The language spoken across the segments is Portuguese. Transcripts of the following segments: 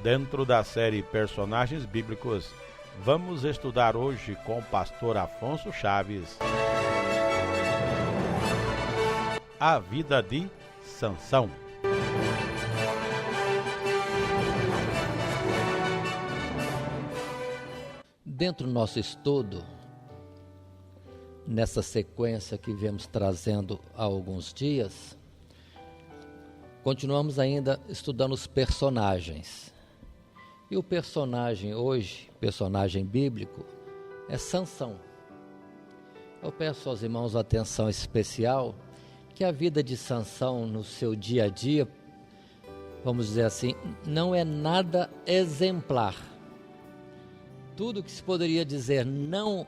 Dentro da série Personagens Bíblicos, vamos estudar hoje com o pastor Afonso Chaves a vida de Sansão. Dentro do nosso estudo, nessa sequência que viemos trazendo há alguns dias, continuamos ainda estudando os personagens. E o personagem hoje, personagem bíblico, é Sansão. Eu peço aos irmãos atenção especial que a vida de Sansão no seu dia a dia, vamos dizer assim, não é nada exemplar. Tudo que se poderia dizer não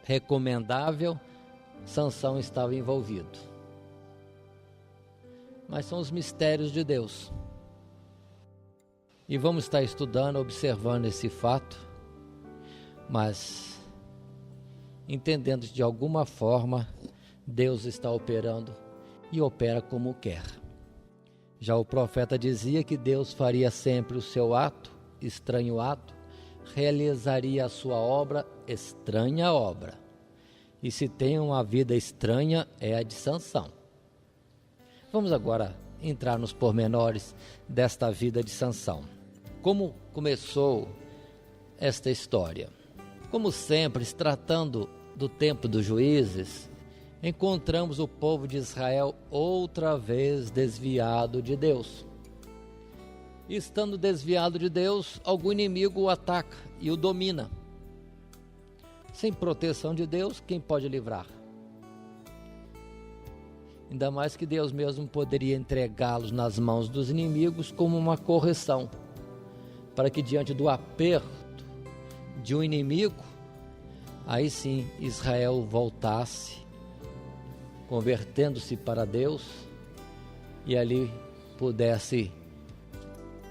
recomendável, Sansão estava envolvido. Mas são os mistérios de Deus. E vamos estar estudando, observando esse fato, mas entendendo que de alguma forma Deus está operando e opera como quer. Já o profeta dizia que Deus faria sempre o seu ato, estranho ato, realizaria a sua obra, estranha obra. E se tem uma vida estranha, é a de Sansão. Vamos agora entrar nos pormenores desta vida de Sansão. Como começou esta história? Como sempre, se tratando do tempo dos juízes, encontramos o povo de Israel outra vez desviado de Deus. Estando desviado de Deus, algum inimigo o ataca e o domina. Sem proteção de Deus, quem pode livrar? Ainda mais que Deus mesmo poderia entregá-los nas mãos dos inimigos como uma correção, para que diante do aperto de um inimigo, aí sim Israel voltasse, convertendo-se para Deus, e ali pudesse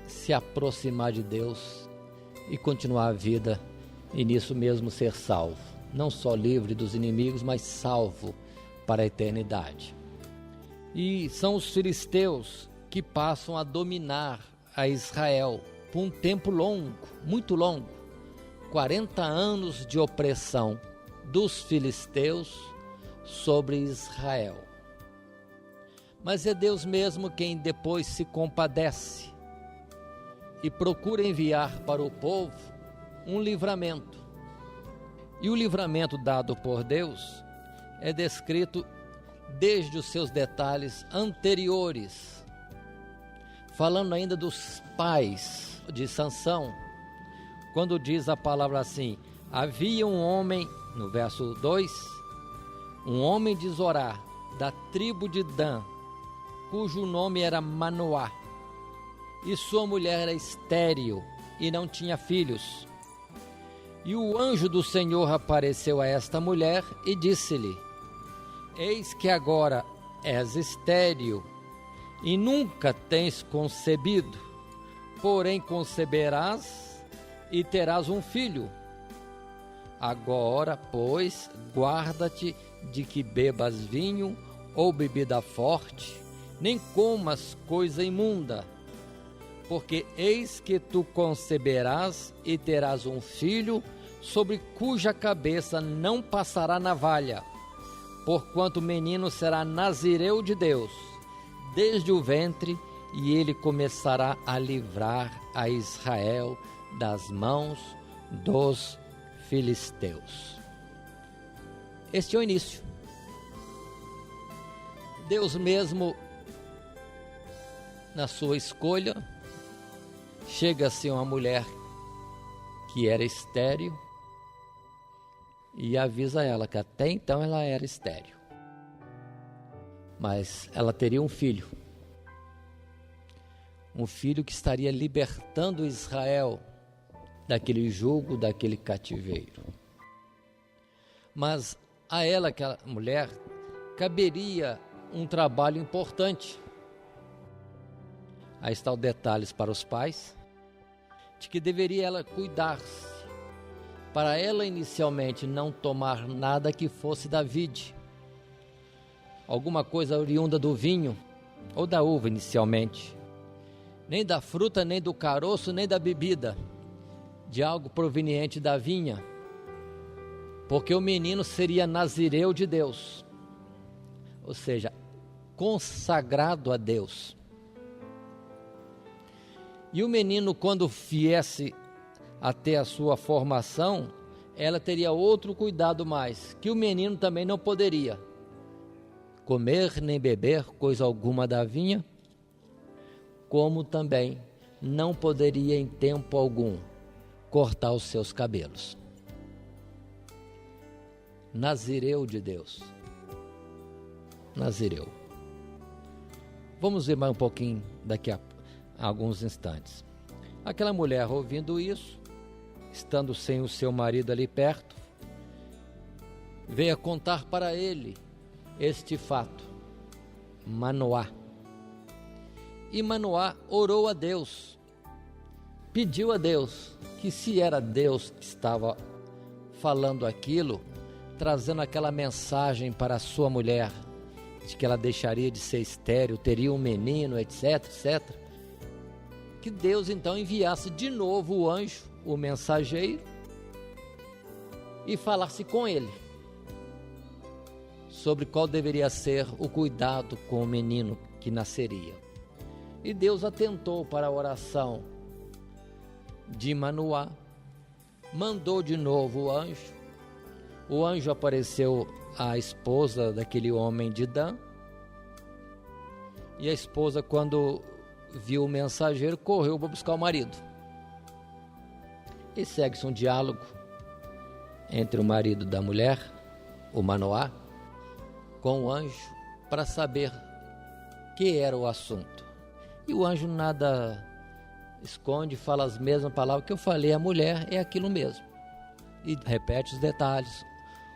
se aproximar de Deus e continuar a vida, e nisso mesmo ser salvo, não só livre dos inimigos, mas salvo para a eternidade. E são os filisteus que passam a dominar a Israel por um tempo longo, muito longo, 40 anos de opressão dos filisteus sobre Israel. Mas é Deus mesmo quem depois se compadece e procura enviar para o povo um livramento. E o livramento dado por Deus é descrito desde os seus detalhes anteriores. Falando ainda dos pais de Sansão, quando diz a palavra assim: havia um homem, no verso 2, um homem de Zorá, da tribo de Dan, cujo nome era Manoá, e sua mulher era estéril e não tinha filhos. E o anjo do Senhor apareceu a esta mulher e disse-lhe: eis que agora és estéril e nunca tens concebido, porém conceberás e terás um filho. Agora, pois, guarda-te de que bebas vinho ou bebida forte, nem comas coisa imunda, porque eis que tu conceberás e terás um filho, sobre cuja cabeça não passará navalha, porquanto o menino será nazireu de Deus, desde o ventre, e ele começará a livrar a Israel das mãos dos filisteus. Este é o início. Deus mesmo, na sua escolha, chega-se uma mulher que era estéril e avisa ela que até então ela era estéril, mas ela teria um filho que estaria libertando Israel daquele jugo, daquele cativeiro. Mas a ela, aquela mulher, caberia um trabalho importante. Aí está o detalhes para os pais, de que deveria ela cuidar-se, para ela inicialmente não tomar nada que fosse da vide, alguma coisa oriunda do vinho ou da uva inicialmente, nem da fruta, nem do caroço, nem da bebida, de algo proveniente da vinha, porque o menino seria nazireu de Deus, ou seja, consagrado a Deus. E o menino, quando viesse a ter a sua formação, ela teria outro cuidado mais, que o menino também não poderia comer nem beber coisa alguma da vinha, como também não poderia em tempo algum cortar os seus cabelos. Nazireu de Deus. Nazireu. Vamos ver mais um pouquinho daqui a alguns instantes. Aquela mulher, ouvindo isso, estando sem o seu marido ali perto, veio a contar para ele este fato. Manoá. E Manoá orou a Deus, pediu a Deus que, se era Deus que estava falando aquilo, trazendo aquela mensagem para a sua mulher, de que ela deixaria de ser estéril, teria um menino, etc, etc, que Deus então enviasse de novo o anjo, o mensageiro, e falasse com ele sobre qual deveria ser o cuidado com o menino que nasceria. E Deus atentou para a oração de Manoá, mandou de novo o anjo. O anjo apareceu à esposa daquele homem de Dan, e a esposa, quando viu o mensageiro, correu para buscar o marido. E segue-se um diálogo entre o marido da mulher, o Manoá, com o anjo, para saber que era o assunto. E o anjo nada esconde, fala as mesmas palavras que eu falei, a mulher é aquilo mesmo. E repete os detalhes.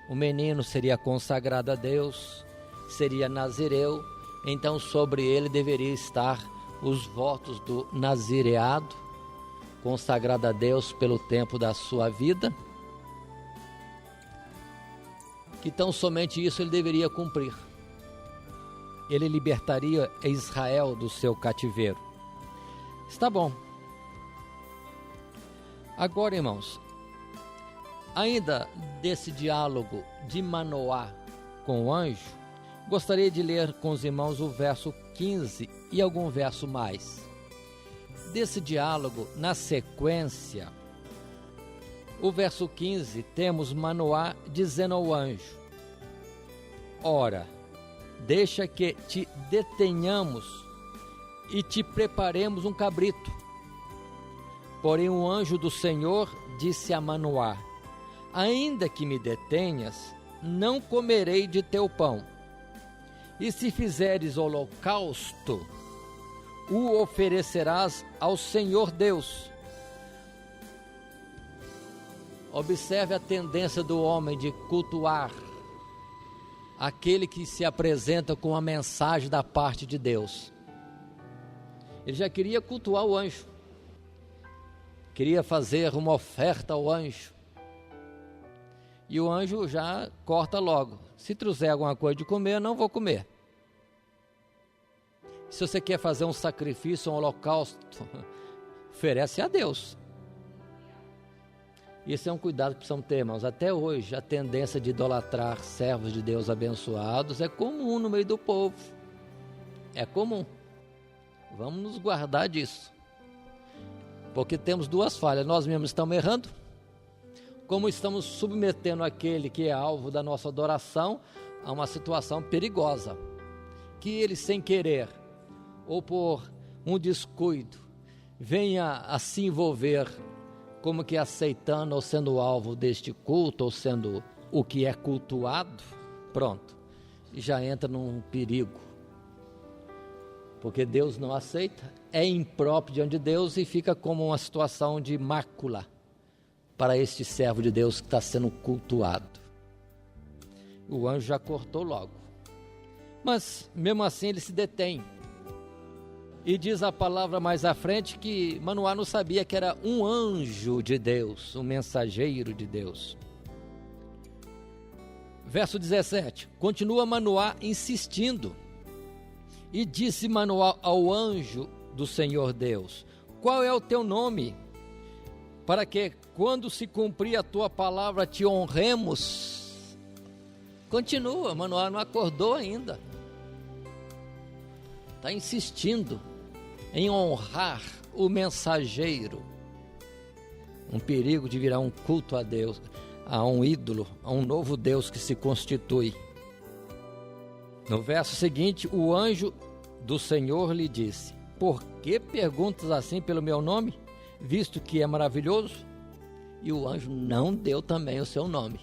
O menino seria consagrado a Deus, seria nazireu, então sobre ele deveria estar os votos do nazireado, consagrado a Deus pelo tempo da sua vida, que tão somente isso ele deveria cumprir. Ele libertaria Israel do seu cativeiro. Está bom. Agora, irmãos, ainda desse diálogo de Manoá com o anjo, gostaria de ler com os irmãos o verso 15 e algum verso mais. Desse diálogo, na sequência, o verso 15, temos Manoá dizendo ao anjo: ora, deixa que te detenhamos e te preparemos um cabrito. Porém o anjo do Senhor disse a Manoá: ainda que me detenhas, não comerei de teu pão. E se fizeres holocausto, o oferecerás ao Senhor Deus. Observe a tendência do homem de cultuar aquele que se apresenta com a mensagem da parte de Deus. Ele já queria cultuar o anjo, queria fazer uma oferta ao anjo, e o anjo já corta logo: se trouxer alguma coisa de comer, eu não vou comer. Se você quer fazer um sacrifício, um holocausto, oferece a Deus. Isso é um cuidado que precisamos ter, irmãos. Até hoje, a tendência de idolatrar servos de Deus abençoados é comum no meio do povo. É comum. Vamos nos guardar disso. Porque temos duas falhas. Nós mesmos estamos errando, como estamos submetendo aquele que é alvo da nossa adoração a uma situação perigosa, que ele, sem querer ou por um descuido, venha a se envolver como que aceitando ou sendo alvo deste culto, ou sendo o que é cultuado. Pronto, e já entra num perigo, porque Deus não aceita, é impróprio diante de Deus e fica como uma situação de mácula para este servo de Deus que está sendo cultuado. O anjo já cortou logo, mas mesmo assim ele se detém, e diz a palavra mais à frente que Manoá não sabia que era um anjo de Deus, um mensageiro de Deus. Verso 17, continua Manoá insistindo: e disse Manoá ao anjo do Senhor Deus, qual é o teu nome? Para que, quando se cumprir a tua palavra, te honremos. Continua, Manoá não acordou ainda. Está insistindo em honrar o mensageiro. Um perigo de virar um culto a Deus, a um ídolo, a um novo Deus que se constitui. No verso seguinte, o anjo do Senhor lhe disse: por que perguntas assim pelo meu nome, visto que é maravilhoso? E o anjo não deu também o seu nome.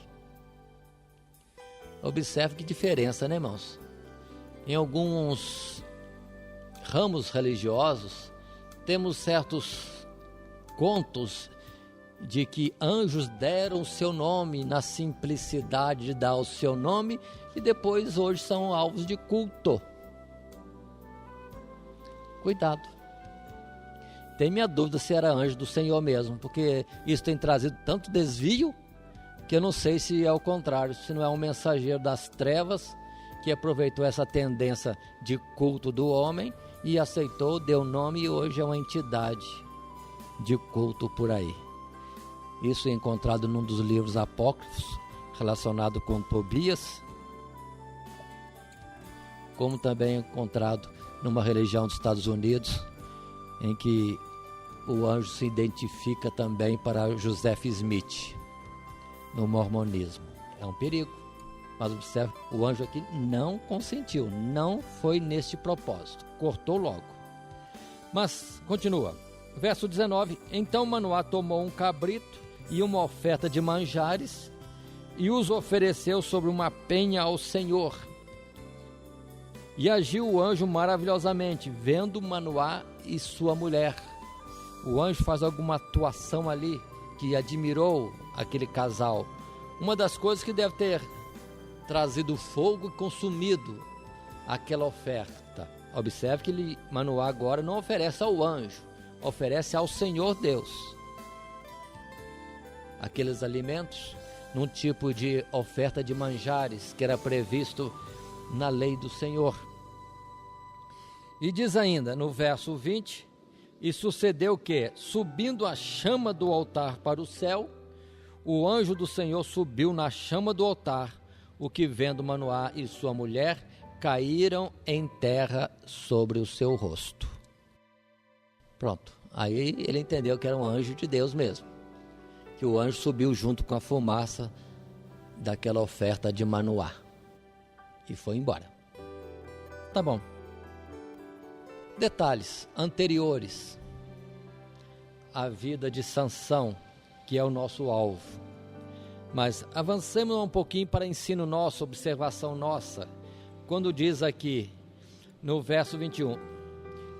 Observe que diferença, né, irmãos? Em alguns ramos religiosos, temos certos contos de que anjos deram o seu nome na simplicidade de dar o seu nome e depois hoje são alvos de culto. Cuidado. Tem minha dúvida se era anjo do Senhor mesmo, porque isso tem trazido tanto desvio que eu não sei se é o contrário, se não é um mensageiro das trevas que aproveitou essa tendência de culto do homem e aceitou, deu nome e hoje é uma entidade de culto por aí. Isso é encontrado num dos livros apócrifos relacionado com Tobias, como também é encontrado numa religião dos Estados Unidos, em que o anjo se identifica também para Joseph Smith, no mormonismo. É um perigo, mas observe, o anjo aqui não consentiu, não foi neste propósito, cortou logo. Mas, continua, verso 19, então Manoá tomou um cabrito e uma oferta de manjares e os ofereceu sobre uma penha ao Senhor. E agiu o anjo maravilhosamente, vendo Manoá e sua mulher. O anjo faz alguma atuação ali que admirou aquele casal. Uma das coisas que deve ter trazido fogo e consumido aquela oferta. Observe que Manoá agora não oferece ao anjo, oferece ao Senhor Deus aqueles alimentos num tipo de oferta de manjares que era previsto na lei do Senhor. E diz ainda no verso 20, e sucedeu que, subindo a chama do altar para o céu, o anjo do Senhor subiu na chama do altar, o que vendo Manoá e sua mulher, caíram em terra sobre o seu rosto. Pronto, aí ele entendeu que era um anjo de Deus mesmo, que o anjo subiu junto com a fumaça daquela oferta de Manoá e foi embora. Tá bom. Detalhes anteriores à vida de Sansão, que é o nosso alvo. Mas avancemos um pouquinho para ensino nosso, observação nossa, quando diz aqui no verso 21,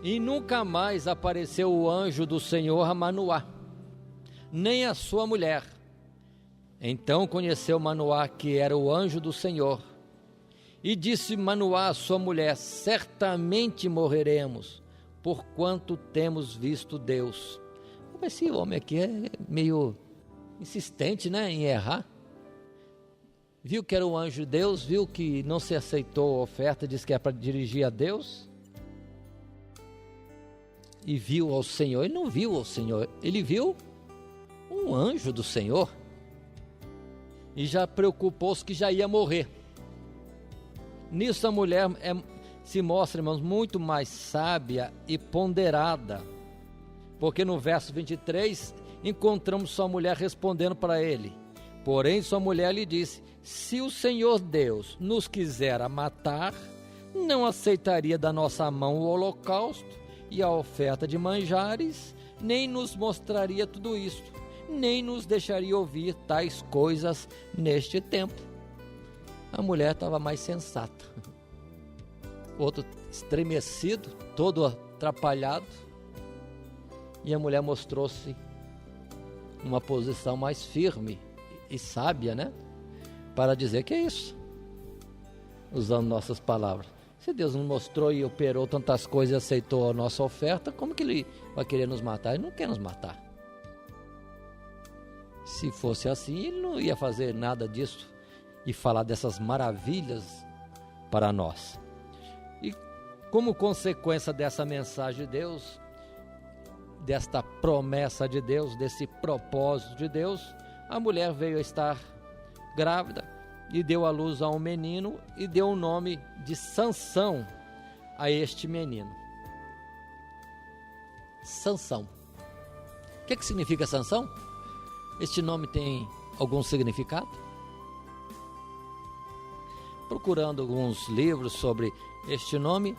e nunca mais apareceu o anjo do Senhor a Manoá, nem a sua mulher. Então conheceu Manoá que era o anjo do Senhor, e disse Manoá à sua mulher: certamente morreremos, porquanto temos visto Deus. Mas esse homem aqui é meio insistente, né, em errar. Viu que era um anjo de Deus, viu que não se aceitou a oferta, disse que é para dirigir a Deus, e viu ao Senhor. Ele não viu ao Senhor, ele viu um anjo do Senhor, e já preocupou-se que já ia morrer. Nisso a mulher se mostra, irmãos, muito mais sábia e ponderada, porque no verso 23 encontramos sua mulher respondendo para ele. Porém sua mulher lhe disse: se o Senhor Deus nos quisera matar, não aceitaria da nossa mão o holocausto e a oferta de manjares, nem nos mostraria tudo isto, nem nos deixaria ouvir tais coisas neste tempo. A mulher estava mais sensata. O outro estremecido, todo atrapalhado, e a mulher mostrou-se uma posição mais firme e sábia, né? Para dizer que é isso, usando nossas palavras. Se Deus nos mostrou e operou tantas coisas e aceitou a nossa oferta, como que Ele vai querer nos matar? Ele não quer nos matar. Se fosse assim, Ele não ia fazer nada disso e falar dessas maravilhas para nós. E Como consequência dessa mensagem de Deus, desta promessa de Deus, desse propósito de Deus, a mulher veio a estar grávida e deu à luz a um menino e deu o nome de Sansão a este menino. Sansão. O que significa Sansão? Este nome tem algum significado? Procurando alguns livros sobre este nome,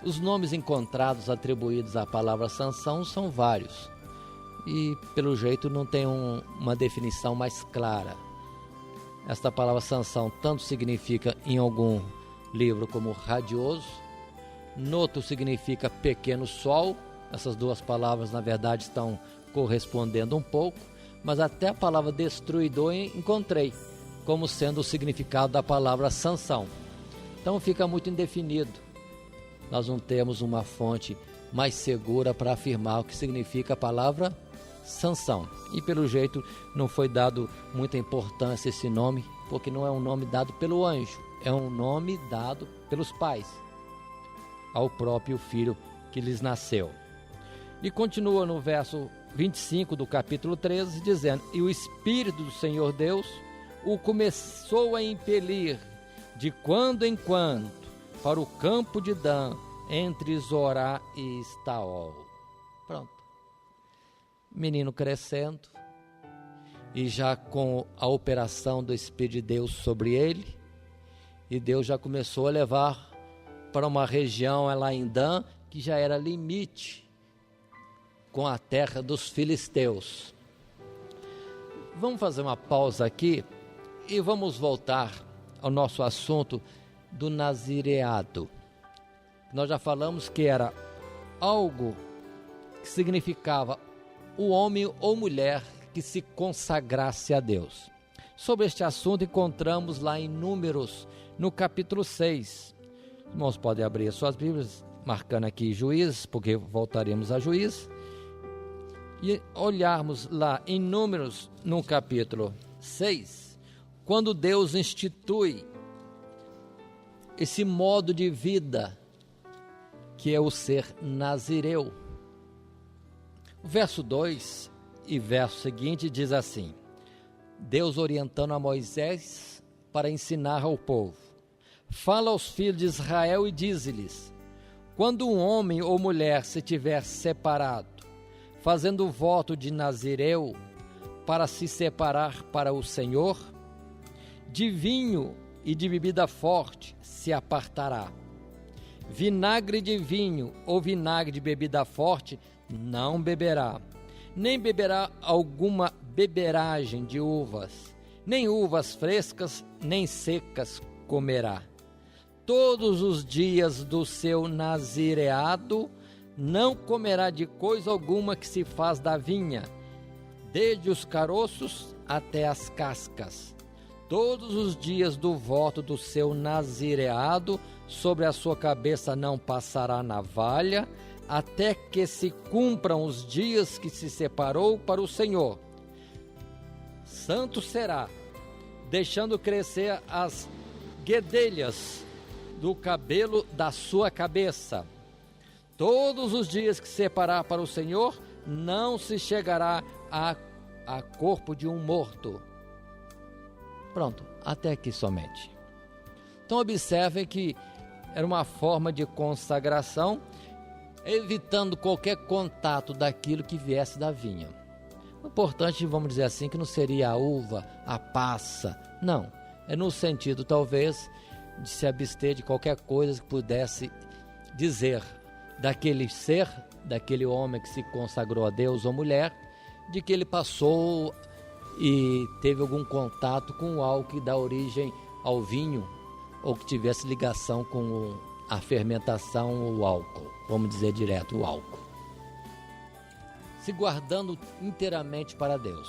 os nomes encontrados atribuídos à palavra Sansão são vários e, pelo jeito, não tem uma definição mais clara. Esta palavra Sansão tanto significa em algum livro como radioso, no outro significa pequeno sol. Essas duas palavras, na verdade, estão correspondendo um pouco, mas até a palavra destruidor encontrei como sendo o significado da palavra Sansão. Então fica muito indefinido. Nós não temos uma fonte mais segura para afirmar o que significa a palavra Sansão. E pelo jeito não foi dado muita importância a esse nome, porque não é um nome dado pelo anjo, é um nome dado pelos pais ao próprio filho que lhes nasceu. E continua no verso 25 do capítulo 13, dizendo: e o Espírito do Senhor Deus o começou a impelir de quando em quando para o campo de Dan, entre Zorá e Estaol. Pronto. Menino crescendo, e já com a operação do Espírito de Deus sobre ele, e Deus já começou a levar para uma região lá em Dan, que já era limite com a terra dos filisteus. Vamos fazer uma pausa aqui e vamos voltar ao nosso assunto do nazireado. Nós já falamos que era algo que significava o homem ou mulher que se consagrasse a Deus. Sobre este assunto encontramos lá em Números, no capítulo 6. Os irmãos podem abrir as suas Bíblias, marcando aqui Juízes, porque voltaremos a Juízes, e olharmos lá em Números, no capítulo 6, quando Deus institui esse modo de vida que é o ser nazireu. O verso 2 e verso seguinte diz assim: Deus orientando a Moisés para ensinar ao povo: fala aos filhos de Israel e dize-lhes: quando um homem ou mulher se tiver separado, fazendo voto de nazireu para se separar para o Senhor, de vinho e de bebida forte se apartará. Vinagre de vinho ou vinagre de bebida forte não beberá, nem beberá alguma beberagem de uvas, nem uvas frescas, nem secas comerá. Todos os dias do seu nazireado não comerá de coisa alguma que se faz da vinha, desde os caroços até as cascas. Todos os dias do voto do seu nazireado, sobre a sua cabeça não passará navalha, até que se cumpram os dias que se separou para o Senhor. Santo será, deixando crescer as guedelhas do cabelo da sua cabeça. Todos os dias que separar para o Senhor, não se chegará a corpo de um morto. Pronto, até aqui somente. Então observem que era uma forma de consagração, evitando qualquer contato daquilo que viesse da vinha. O importante, vamos dizer assim, que não seria a uva, a passa, não. É no sentido, talvez, de se abster de qualquer coisa que pudesse dizer daquele ser, daquele homem que se consagrou a Deus ou mulher, de que ele passou e teve algum contato com algo que dá origem ao vinho, ou que tivesse ligação com a fermentação ou o álcool, vamos dizer direto, o álcool. Se guardando inteiramente para Deus,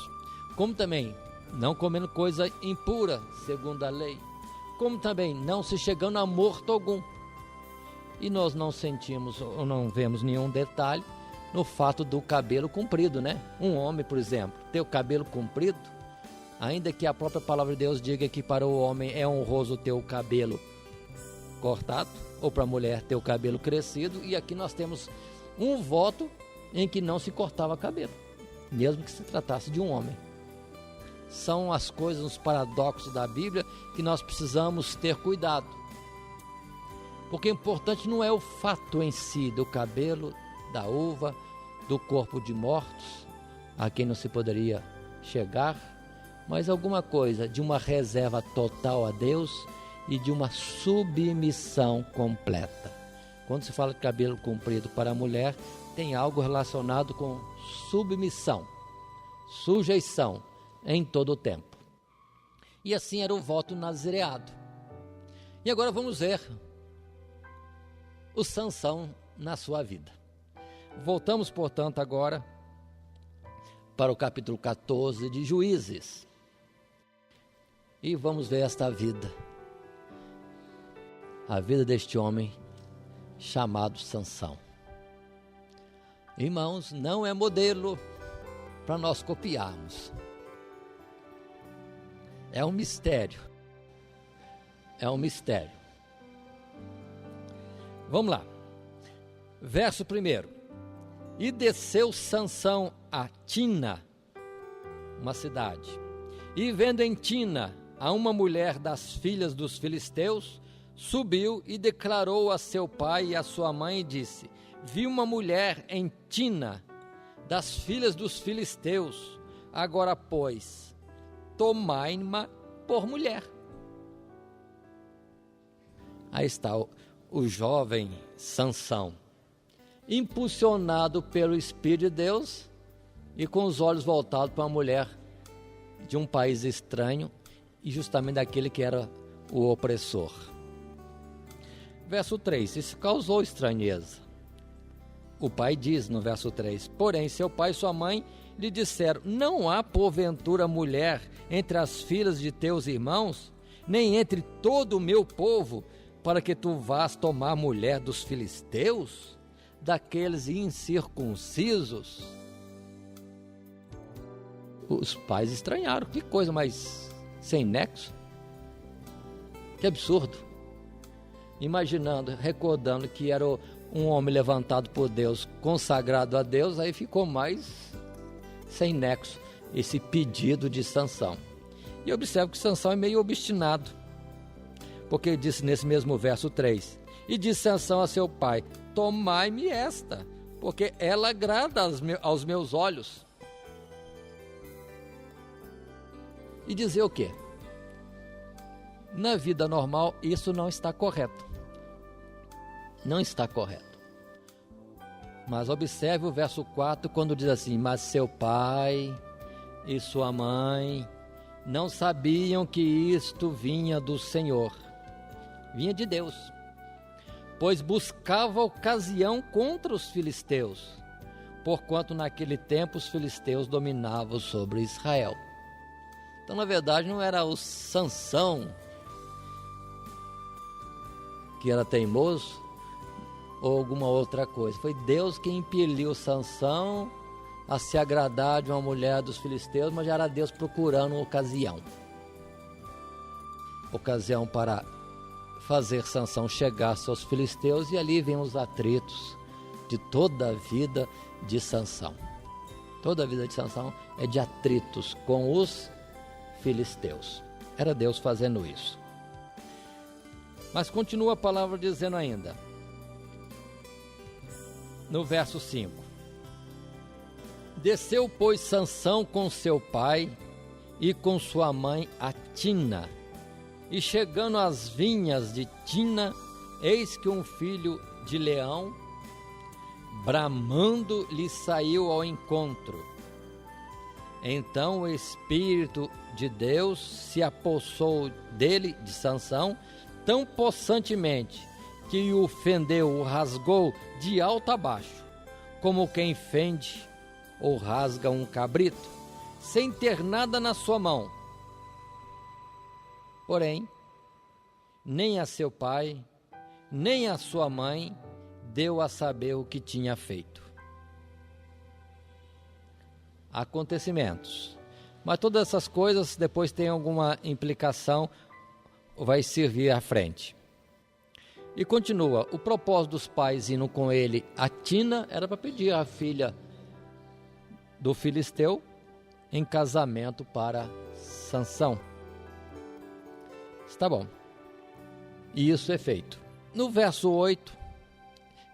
como também não comendo coisa impura, segundo a lei, como também não se chegando a morto algum. E nós não sentimos ou não vemos nenhum detalhe no fato do cabelo comprido, né? Um homem, por exemplo, ter o cabelo comprido, ainda que a própria palavra de Deus diga que para o homem é honroso ter o cabelo cortado, ou para a mulher ter o cabelo crescido, e aqui nós temos um voto em que não se cortava cabelo, mesmo que se tratasse de um homem. São as coisas, os paradoxos da Bíblia que nós precisamos ter cuidado. Porque o importante não é o fato em si do cabelo, da uva, do corpo de mortos, a quem não se poderia chegar, mas alguma coisa de uma reserva total a Deus e de uma submissão completa. Quando se fala de cabelo comprido para a mulher, tem algo relacionado com submissão, sujeição em todo o tempo. E assim era o voto nazireado. E agora vamos ver o Sansão na sua vida. Voltamos, portanto, agora para o capítulo 14 de Juízes. E vamos ver esta vida. A vida deste homem chamado Sansão. Irmãos, não é modelo para nós copiarmos. É um mistério. É um mistério. Vamos lá. Verso 1. E desceu Sansão a Tina, uma cidade, e vendo em Tina a uma mulher das filhas dos filisteus, subiu e declarou a seu pai e a sua mãe e disse: vi uma mulher em Tina, das filhas dos filisteus, agora pois, tomai-ma por mulher. Aí está o jovem Sansão, impulsionado pelo Espírito de Deus e com os olhos voltados para uma mulher de um país estranho e justamente daquele que era o opressor. Verso 3, isso causou estranheza. O pai diz no verso 3, porém seu pai e sua mãe lhe disseram, não há porventura mulher entre as filhas de teus irmãos, nem entre todo o meu povo, para que tu vás tomar mulher dos filisteus, daqueles incircuncisos? Os pais estranharam, que coisa mais sem nexo, que absurdo. Imaginando, recordando que era um homem levantado por Deus, consagrado a Deus, aí ficou mais sem nexo esse pedido de Sansão. E observe que Sansão é meio obstinado, porque ele disse nesse mesmo verso 3, e disse Sansão a seu pai, tomai-me esta, porque ela agrada aos meus olhos. E dizer o quê? Na vida normal isso não está correto. Não está correto. Mas observe o verso 4 quando diz assim, mas seu pai e sua mãe não sabiam que isto vinha do Senhor, vinha de Deus, pois buscava ocasião contra os filisteus, porquanto naquele tempo os filisteus dominavam sobre Israel. Então, na verdade, não era o Sansão que era teimoso ou alguma outra coisa. Foi Deus que impeliu Sansão a se agradar de uma mulher dos filisteus, mas já era Deus procurando uma ocasião para fazer Sansão chegar aos filisteus, e ali vem os atritos de toda a vida de Sansão. Toda a vida de Sansão é de atritos com os filisteus. Era Deus fazendo isso. Mas continua a palavra dizendo ainda, no verso 5, desceu, pois, Sansão com seu pai e com sua mãe a Tina, e chegando às vinhas de Tina, eis que um filho de leão, bramando, lhe saiu ao encontro. Então o Espírito de Deus se apossou dele, de Sansão, tão possantemente, que o fendeu, o rasgou de alto a baixo, como quem fende ou rasga um cabrito, sem ter nada na sua mão. Porém, nem a seu pai, nem a sua mãe deu a saber o que tinha feito. Acontecimentos. Mas todas essas coisas depois têm alguma implicação, vai servir à frente. E continua, o propósito dos pais indo com ele a Tina era para pedir a filha do filisteu em casamento para Sansão. Está bom. E isso é feito. No verso 8,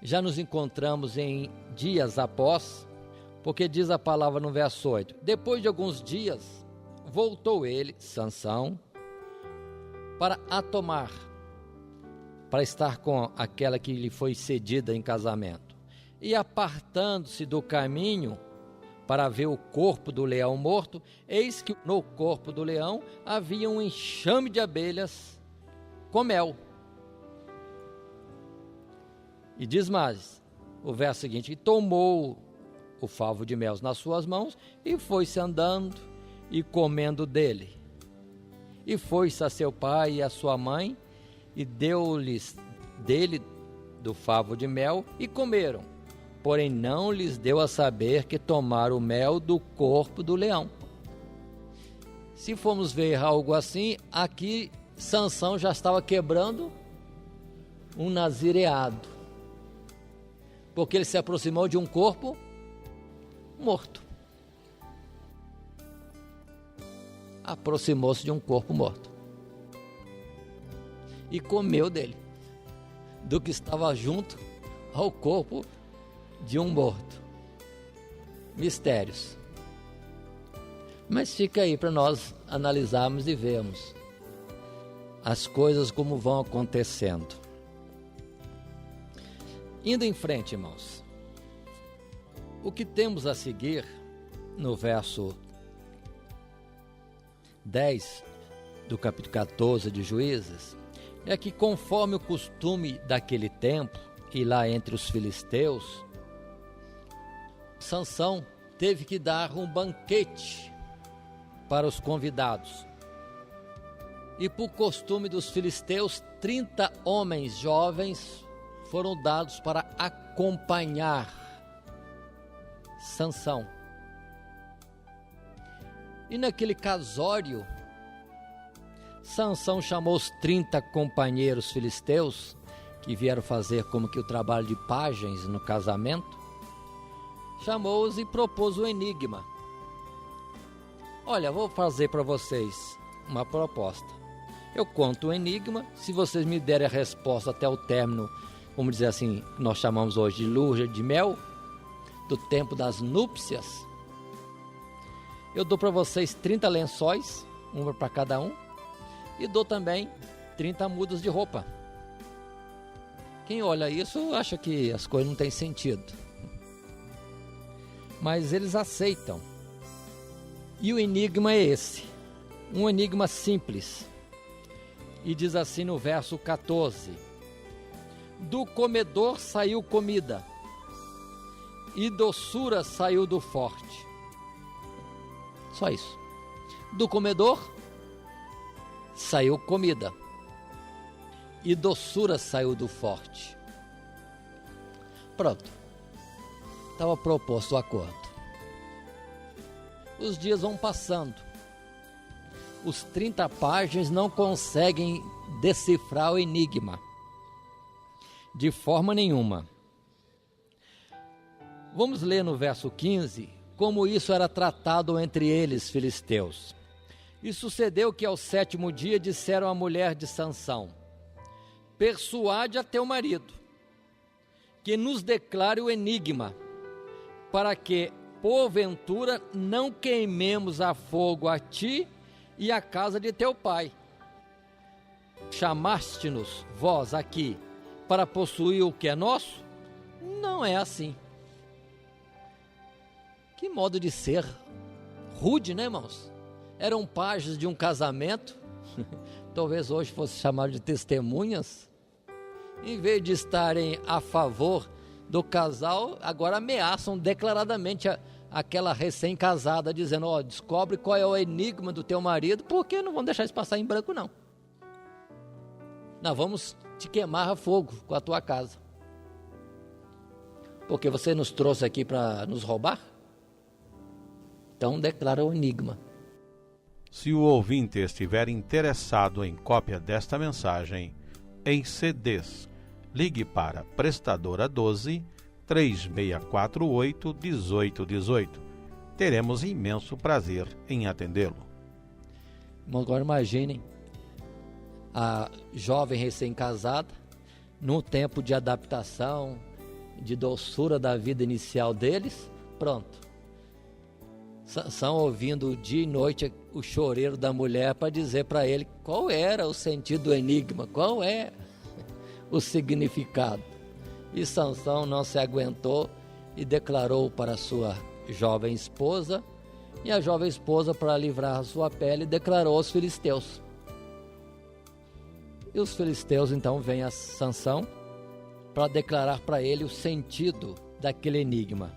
já nos encontramos em dias após, porque diz a palavra no verso 8, depois de alguns dias, voltou ele, Sansão, para a tomar, para estar com aquela que lhe foi cedida em casamento. E apartando-se do caminho para ver o corpo do leão morto, eis que no corpo do leão havia um enxame de abelhas com mel. E diz mais, o verso seguinte, e tomou o favo de mel nas suas mãos, e foi-se andando e comendo dele. E foi-se a seu pai e a sua mãe, e deu-lhes dele do favo de mel, e comeram. Porém não lhes deu a saber que tomaram o mel do corpo do leão. Se formos ver algo assim, aqui Sansão já estava quebrando um nazireado, porque ele se aproximou de um corpo morto. Aproximou-se de um corpo morto e comeu dele, do que estava junto ao corpo de um morto. Mistérios. Mas fica aí para nós analisarmos e vermos as coisas como vão acontecendo. Indo em frente, irmãos, o que temos a seguir no verso 10 do capítulo 14 de Juízes é que, conforme o costume daquele tempo e lá entre os filisteus, Sansão teve que dar um banquete para os convidados. E por costume dos filisteus, 30 homens jovens foram dados para acompanhar Sansão. E naquele casório, Sansão chamou os 30 companheiros filisteus, que vieram fazer como que o trabalho de pajens no casamento, chamou-os e propôs um enigma. Olha, vou fazer para vocês uma proposta. Eu conto um enigma, se vocês me derem a resposta até o término, vamos dizer assim, nós chamamos hoje de lua de mel, do tempo das núpcias, eu dou para vocês 30 lençóis, uma para cada um, e dou também 30 mudas de roupa. Quem olha isso acha que as coisas não têm sentido, mas eles aceitam. E o enigma é esse, um enigma simples, e diz assim no verso 14, do comedor saiu comida, e doçura saiu do forte. Só isso. Do comedor saiu comida, e doçura saiu do forte. Pronto. Estava proposto o acordo. Os dias vão passando. Os 30 páginas não conseguem decifrar o enigma. De forma nenhuma. Vamos ler no verso 15 como isso era tratado entre eles, filisteus. E sucedeu que ao 7º dia disseram à mulher de Sansão: persuade a teu marido, que nos declare o enigma, para que, porventura, não queimemos a fogo a ti e a casa de teu pai. Chamaste-nos, vós, aqui, para possuir o que é nosso? Não é assim. Que modo de ser rude, né, irmãos? Eram pajens de um casamento, talvez hoje fosse chamado de testemunhas. Em vez de estarem a favor do casal, agora ameaçam declaradamente aquela recém-casada, dizendo: ó, descobre qual é o enigma do teu marido, porque não vão deixar isso passar em branco, não. Nós vamos te queimar a fogo com a tua casa, porque você nos trouxe aqui para nos roubar. Então declara o enigma. Se o ouvinte estiver interessado em cópia desta mensagem, em CDs, Ligue para Prestadora 12 3648 1818. Teremos imenso prazer em atendê-lo. Agora imaginem a jovem recém-casada, num tempo de adaptação, de doçura da vida inicial deles, pronto. Sansão ouvindo dia e noite o choreiro da mulher para dizer para ele qual era o sentido do enigma, qual é o significado. E Sansão não se aguentou e declarou para sua jovem esposa, e a jovem esposa, para livrar a sua pele, declarou aos filisteus. E os filisteus então vêm a Sansão para declarar para ele o sentido daquele enigma.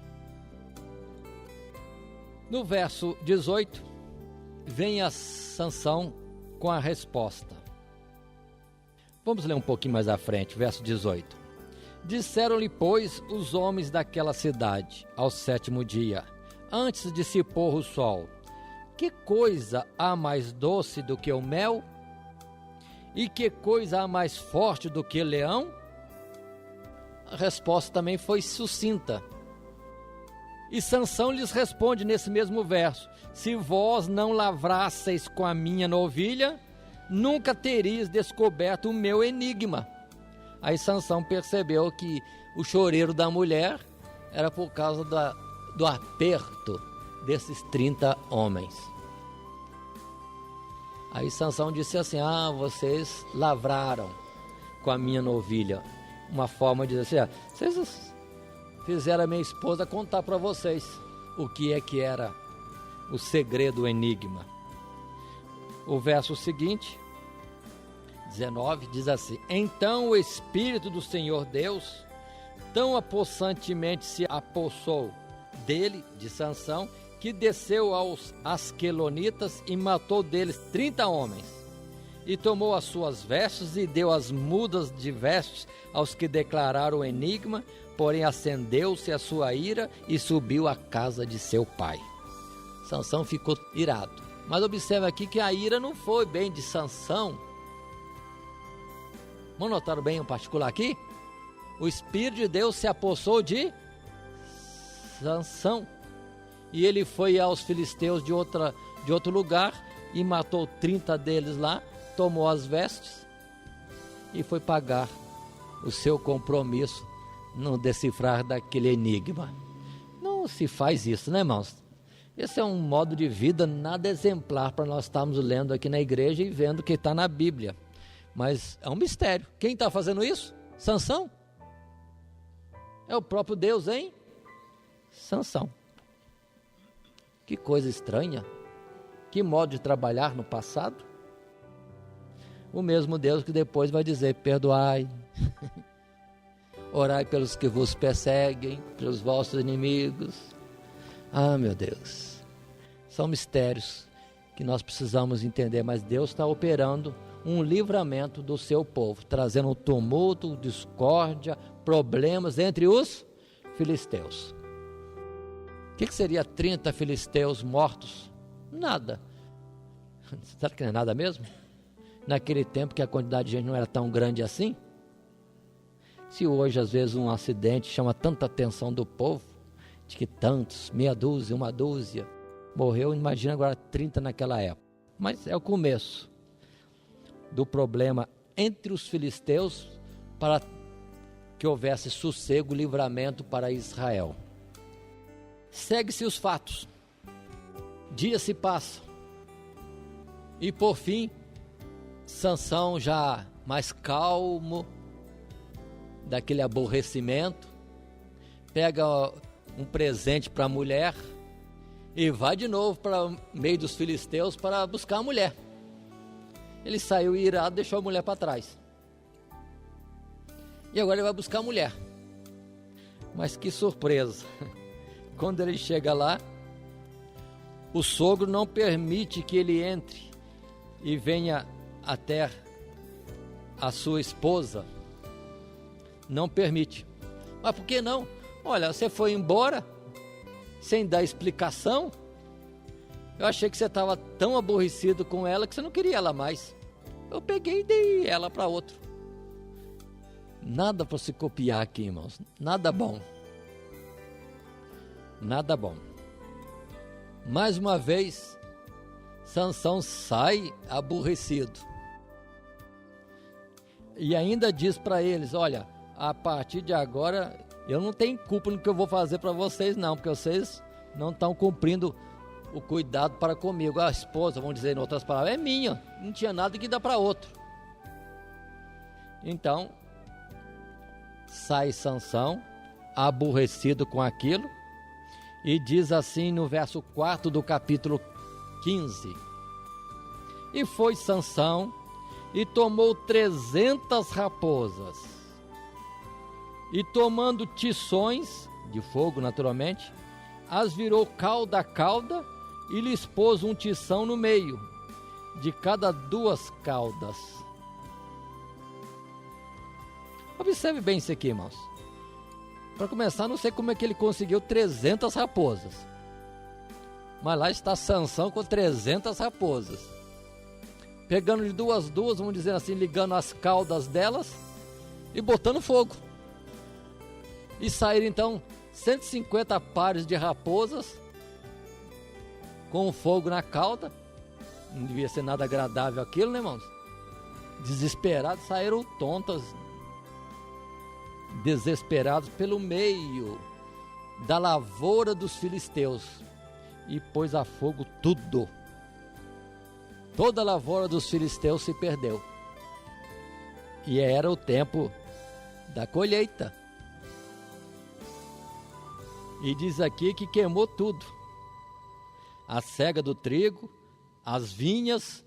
No verso 18, vem a Sansão com a resposta. Vamos ler um pouquinho mais à frente, verso 18. Disseram-lhe, pois, os homens daquela cidade, ao 7º dia, antes de se pôr o sol: que coisa há mais doce do que o mel? E que coisa há mais forte do que leão? A resposta também foi sucinta. E Sansão lhes responde nesse mesmo verso: se vós não lavrasseis com a minha novilha, nunca teríeis descoberto o meu enigma. Aí Sansão percebeu que o choreiro da mulher era por causa do aperto desses 30 homens. Aí Sansão disse assim: vocês lavraram com a minha novilha. Uma forma de dizer assim: vocês fizeram a minha esposa contar para vocês o que era o segredo, o enigma. O verso seguinte, 19, diz assim: então o Espírito do Senhor Deus tão apossantemente se apossou dele, de Sansão, que desceu aos asquelonitas e matou deles 30 homens, e tomou as suas vestes e deu as mudas de vestes aos que declararam o enigma, porém acendeu-se a sua ira e subiu à casa de seu pai. Sansão ficou irado, mas observa aqui que a ira não foi bem de Sansão. Vamos notar bem um particular aqui? O Espírito de Deus se apossou de Sansão, e ele foi aos filisteus de outro lugar e matou 30 deles lá, tomou as vestes e foi pagar o seu compromisso no decifrar daquele enigma. Não se faz isso, né, irmãos? Esse é um modo de vida nada exemplar para nós estarmos lendo aqui na igreja e vendo o que está na Bíblia. Mas é um mistério. Quem está fazendo isso? Sansão? É o próprio Deus, hein? Sansão. Que coisa estranha. Que modo de trabalhar no passado. O mesmo Deus que depois vai dizer: perdoai, orai pelos que vos perseguem, pelos vossos inimigos. Meu Deus. São mistérios que nós precisamos entender, mas Deus está operando um livramento do seu povo, trazendo tumulto, discórdia, problemas entre os filisteus. O que seria 30 filisteus mortos? Nada. Será que não é nada mesmo? Naquele tempo que a quantidade de gente não era tão grande assim? Se hoje às vezes um acidente chama tanta atenção do povo, de que tantos, meia dúzia, uma dúzia, morreu, imagina agora 30 naquela época. Mas é o começo do problema entre os filisteus para que houvesse sossego, livramento para Israel. Segue-se os fatos, dias se passam e por fim Sansão, já mais calmo daquele aborrecimento, pega um presente para a mulher e vai de novo para o meio dos filisteus para buscar a mulher. Ele saiu irado, deixou a mulher para trás. E agora ele vai buscar a mulher. Mas que surpresa! Quando ele chega lá, o sogro não permite que ele entre e venha até a sua esposa. Não permite. Mas por que não? Olha, você foi embora sem dar explicação. Eu achei que você estava tão aborrecido com ela que você não queria ela mais. Eu peguei e dei ela para outro. Nada para se copiar aqui, irmãos. Nada bom. Nada bom. Mais uma vez, Sansão sai aborrecido. E ainda diz para eles: olha, a partir de agora, eu não tenho culpa no que eu vou fazer para vocês não, porque vocês não estão cumprindo o cuidado para comigo. A esposa, vamos dizer em outras palavras, é minha, não tinha nada que dar para outro. Então, sai Sansão, aborrecido com aquilo, e diz assim no verso 4 do capítulo 15: e foi Sansão e tomou 300 raposas, e tomando tições, de fogo naturalmente, as virou cauda a cauda, e lhes pôs um tição no meio, de cada 2 caudas. Observe bem isso aqui, irmãos. Para começar, não sei como é que ele conseguiu 300 raposas. Mas lá está Sansão com 300 raposas. Pegando de 2 vamos dizer assim, ligando as caudas delas e botando fogo. E saíram então 150 pares de raposas com fogo na cauda. Não devia ser nada agradável aquilo, né, irmãos? Desesperados, saíram tontas, desesperados pelo meio da lavoura dos filisteus, e pôs a fogo tudo. Toda a lavoura dos filisteus se perdeu. E era o tempo da colheita. E diz aqui que queimou tudo: a cega do trigo, as vinhas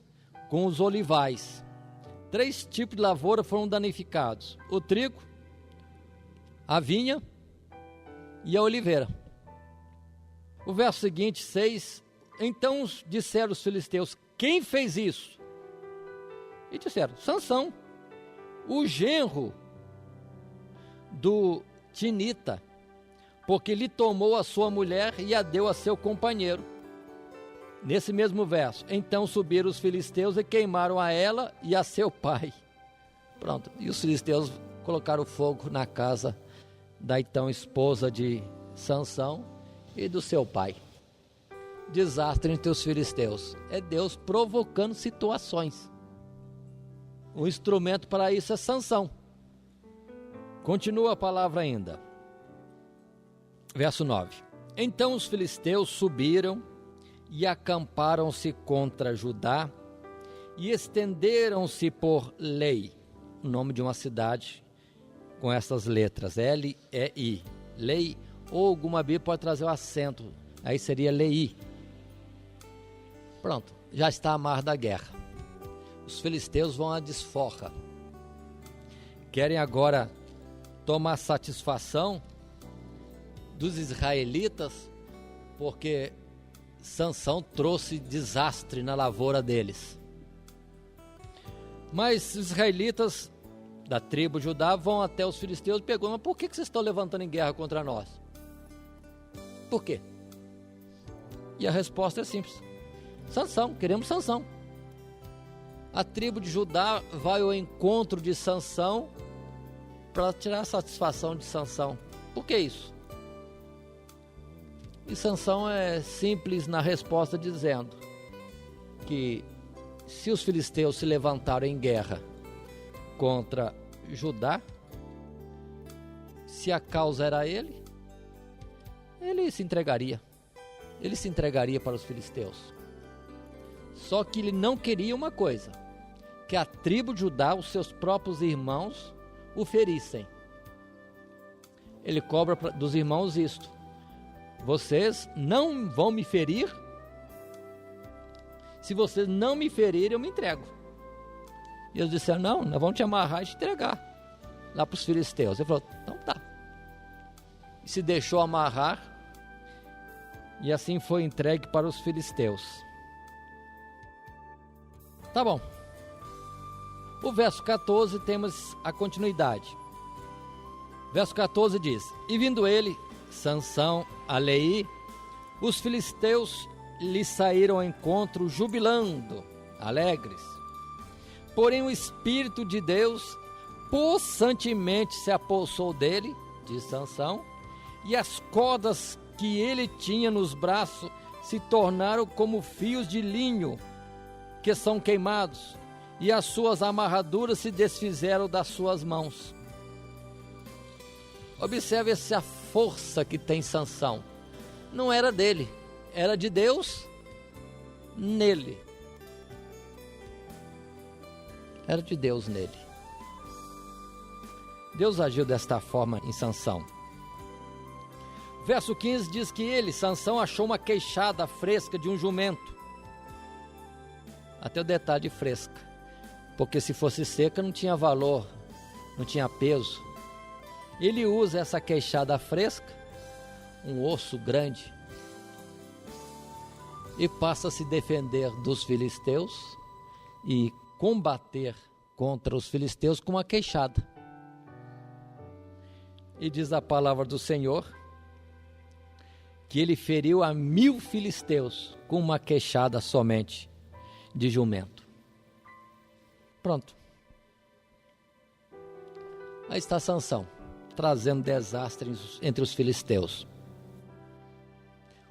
com os olivais. 3 tipos de lavoura foram danificados: o trigo, a vinha e a oliveira. O verso seguinte, 6: então disseram os filisteus: quem fez isso? E disseram: Sansão, o genro do Tinita, porque lhe tomou a sua mulher e a deu a seu companheiro. Nesse mesmo verso: então subiram os filisteus e queimaram a ela e a seu pai. Pronto, e os filisteus colocaram fogo na casa da então esposa de Sansão e do seu pai. Desastre entre os filisteus. É Deus provocando situações. O instrumento para isso é Sansão. Continua a palavra ainda. Verso 9: então os filisteus subiram e acamparam-se contra Judá e estenderam-se por Lei, o nome de uma cidade com essas letras, L-E-I, Lei, ou alguma Bíblia pode trazer o acento, aí seria Lei. Pronto, já está a mar da guerra. Os filisteus vão à desforra. Querem agora tomar satisfação dos israelitas, porque Sansão trouxe desastre na lavoura deles. Mas os israelitas da tribo de Judá vão até os filisteus e perguntam: mas por que vocês estão levantando em guerra contra nós? Por quê? E a resposta é simples: Sansão, queremos Sansão. A tribo de Judá vai ao encontro de Sansão para tirar a satisfação de Sansão. Por que isso? E Sansão é simples na resposta, dizendo que se os filisteus se levantaram em guerra contra Judá, se a causa era ele se entregaria. Ele se entregaria para os filisteus. Só que ele não queria uma coisa: que a tribo de Judá, os seus próprios irmãos, o ferissem. Ele cobra dos irmãos isto: vocês não vão me ferir? Se vocês não me ferirem, eu me entrego. E eles disseram: não, nós vamos te amarrar e te entregar lá para os filisteus. Ele falou: então tá. E se deixou amarrar, e assim foi entregue para os filisteus. Tá bom. O verso 14 temos a continuidade. Verso 14 diz: e vindo ele, Sansão, a Lei, os filisteus lhe saíram ao encontro jubilando, alegres. Porém o Espírito de Deus possantemente se apossou dele, de Sansão, e as cordas que ele tinha nos braços se tornaram como fios de linho que são queimados, e as suas amarraduras se desfizeram das suas mãos. Observe essa força que tem Sansão. Não era dele, era de Deus nele. Era de Deus nele. Deus agiu desta forma em Sansão. Verso 15 diz que ele, Sansão, achou uma queixada fresca de um jumento. Até o detalhe de fresca, porque se fosse seca não tinha valor, não tinha peso. Ele usa essa queixada fresca, um osso grande, e passa a se defender dos filisteus e combater contra os filisteus com uma queixada. E diz a palavra do Senhor que ele feriu a 1000 filisteus com uma queixada somente de jumento. Pronto. Aí está Sansão, trazendo desastres entre os filisteus.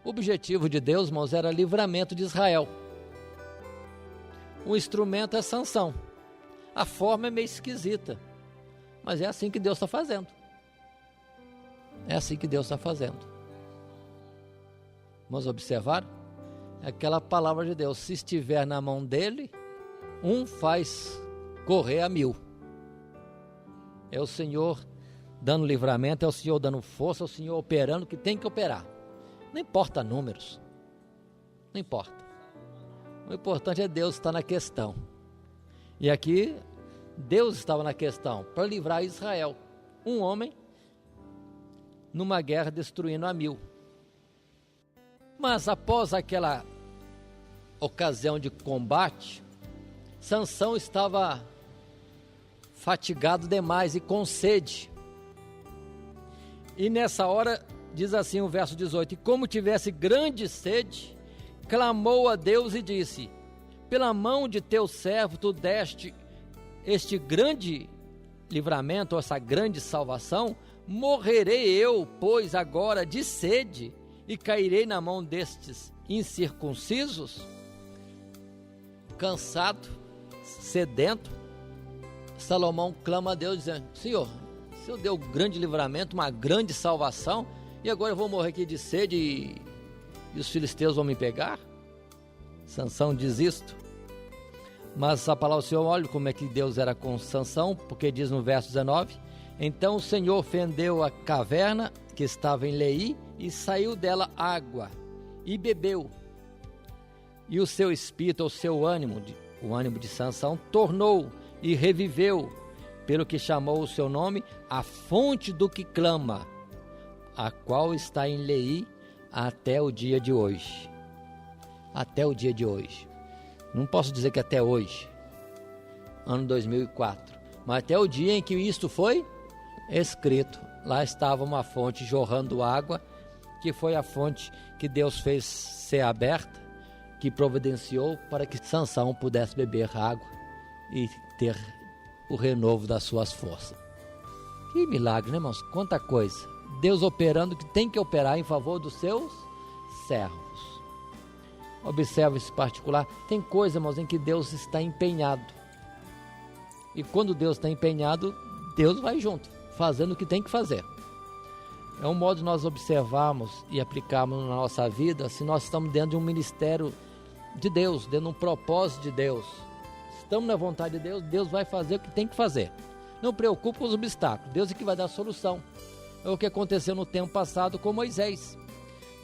O objetivo de Deus, irmãos, era livramento de Israel. O instrumento é Sansão. A forma é meio esquisita, mas é assim que Deus está fazendo. É assim que Deus está fazendo. Vamos observar? Aquela palavra de Deus, se estiver na mão dele, um faz correr a 1000. É o Senhor dando livramento, é o Senhor dando força, é o Senhor operando o que tem que operar. Não importa números, não importa. O importante é Deus estar na questão. E aqui, Deus estava na questão para livrar Israel. Um homem numa guerra destruindo a 1000. Mas após aquela ocasião de combate, Sansão estava fatigado demais e com sede. E nessa hora, diz assim o verso 18: e como tivesse grande sede, clamou a Deus e disse: pela mão de teu servo tu deste este grande livramento, essa grande salvação. Morrerei eu, pois, agora de sede, e cairei na mão destes incircuncisos? Cansado, sedento, Salomão clama a Deus dizendo: Senhor, o Senhor deu um grande livramento, uma grande salvação, e agora eu vou morrer aqui de sede e os filisteus vão me pegar? Sansão diz isto. Mas a palavra do Senhor, olha como é que Deus era com Sansão, porque diz no verso 19: então o Senhor fendeu a caverna que estava em Leí, e saiu dela água, e bebeu. E o seu espírito, o seu ânimo, o ânimo de Sansão, tornou e reviveu, pelo que chamou o seu nome, a fonte do que clama, a qual está em Leí até o dia de hoje. Até o dia de hoje. Não posso dizer que até hoje, ano 2004, mas até o dia em que isto foi escrito. Lá estava uma fonte jorrando água, que foi a fonte que Deus fez ser aberta, que providenciou para que Sansão pudesse beber água e ter o renovo das suas forças. Que milagre, né, irmãos? Quanta coisa. Deus operando o que tem que operar em favor dos seus servos. Observe esse particular. Tem coisa, irmãos, em que Deus está empenhado. E quando Deus está empenhado, Deus vai junto, fazendo o que tem que fazer. É um modo de nós observarmos e aplicarmos na nossa vida, se nós estamos dentro de um ministério de Deus, dentro de um propósito de Deus. Estamos na vontade de Deus, Deus vai fazer o que tem que fazer. Não preocupe com os obstáculos, Deus é que vai dar a solução. É o que aconteceu no tempo passado com Moisés.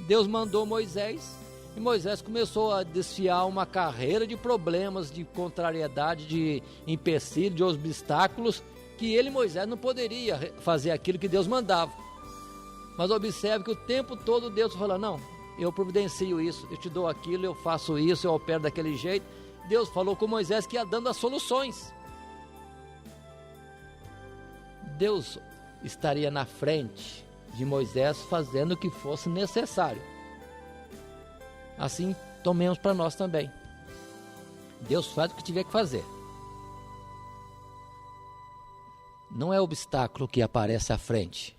Deus mandou Moisés, e Moisés começou a desfiar uma carreira de problemas, de contrariedade, de empecilho, de obstáculos, que ele, Moisés, não poderia fazer aquilo que Deus mandava. Mas observe que o tempo todo Deus falou: não, eu providencio isso, eu te dou aquilo, eu faço isso, eu opero daquele jeito. Deus falou com Moisés que ia dando as soluções. Deus estaria na frente de Moisés fazendo o que fosse necessário. Assim, tomemos para nós também. Deus faz o que tiver que fazer. não é obstáculo que aparece à frente.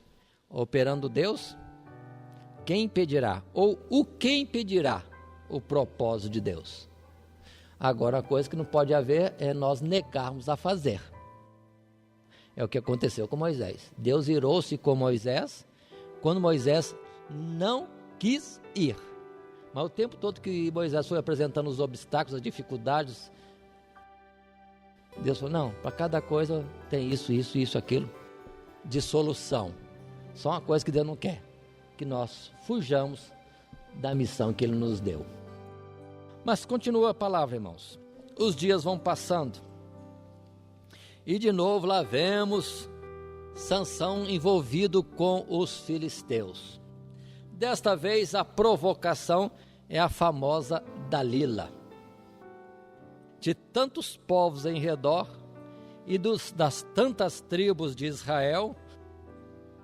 Operando Deus, quem impedirá? Ou o que impedirá o propósito de Deus? Agora, a coisa que não pode haver é nós negarmos a fazer. É o que aconteceu com Moisés. Deus irou-se com Moisés quando Moisés não quis ir. Mas o tempo todo que Moisés foi apresentando os obstáculos, as dificuldades, Deus falou, não, para cada coisa tem isso, aquilo, de solução. Só uma coisa que Deus não quer, que nós fujamos da missão que Ele nos deu. Mas continua a palavra, irmãos. Os dias vão passando. E de novo lá vemos Sansão envolvido com os filisteus. Desta vez a provocação é a famosa Dalila. De tantos povos em redor e das tantas tribos de Israel,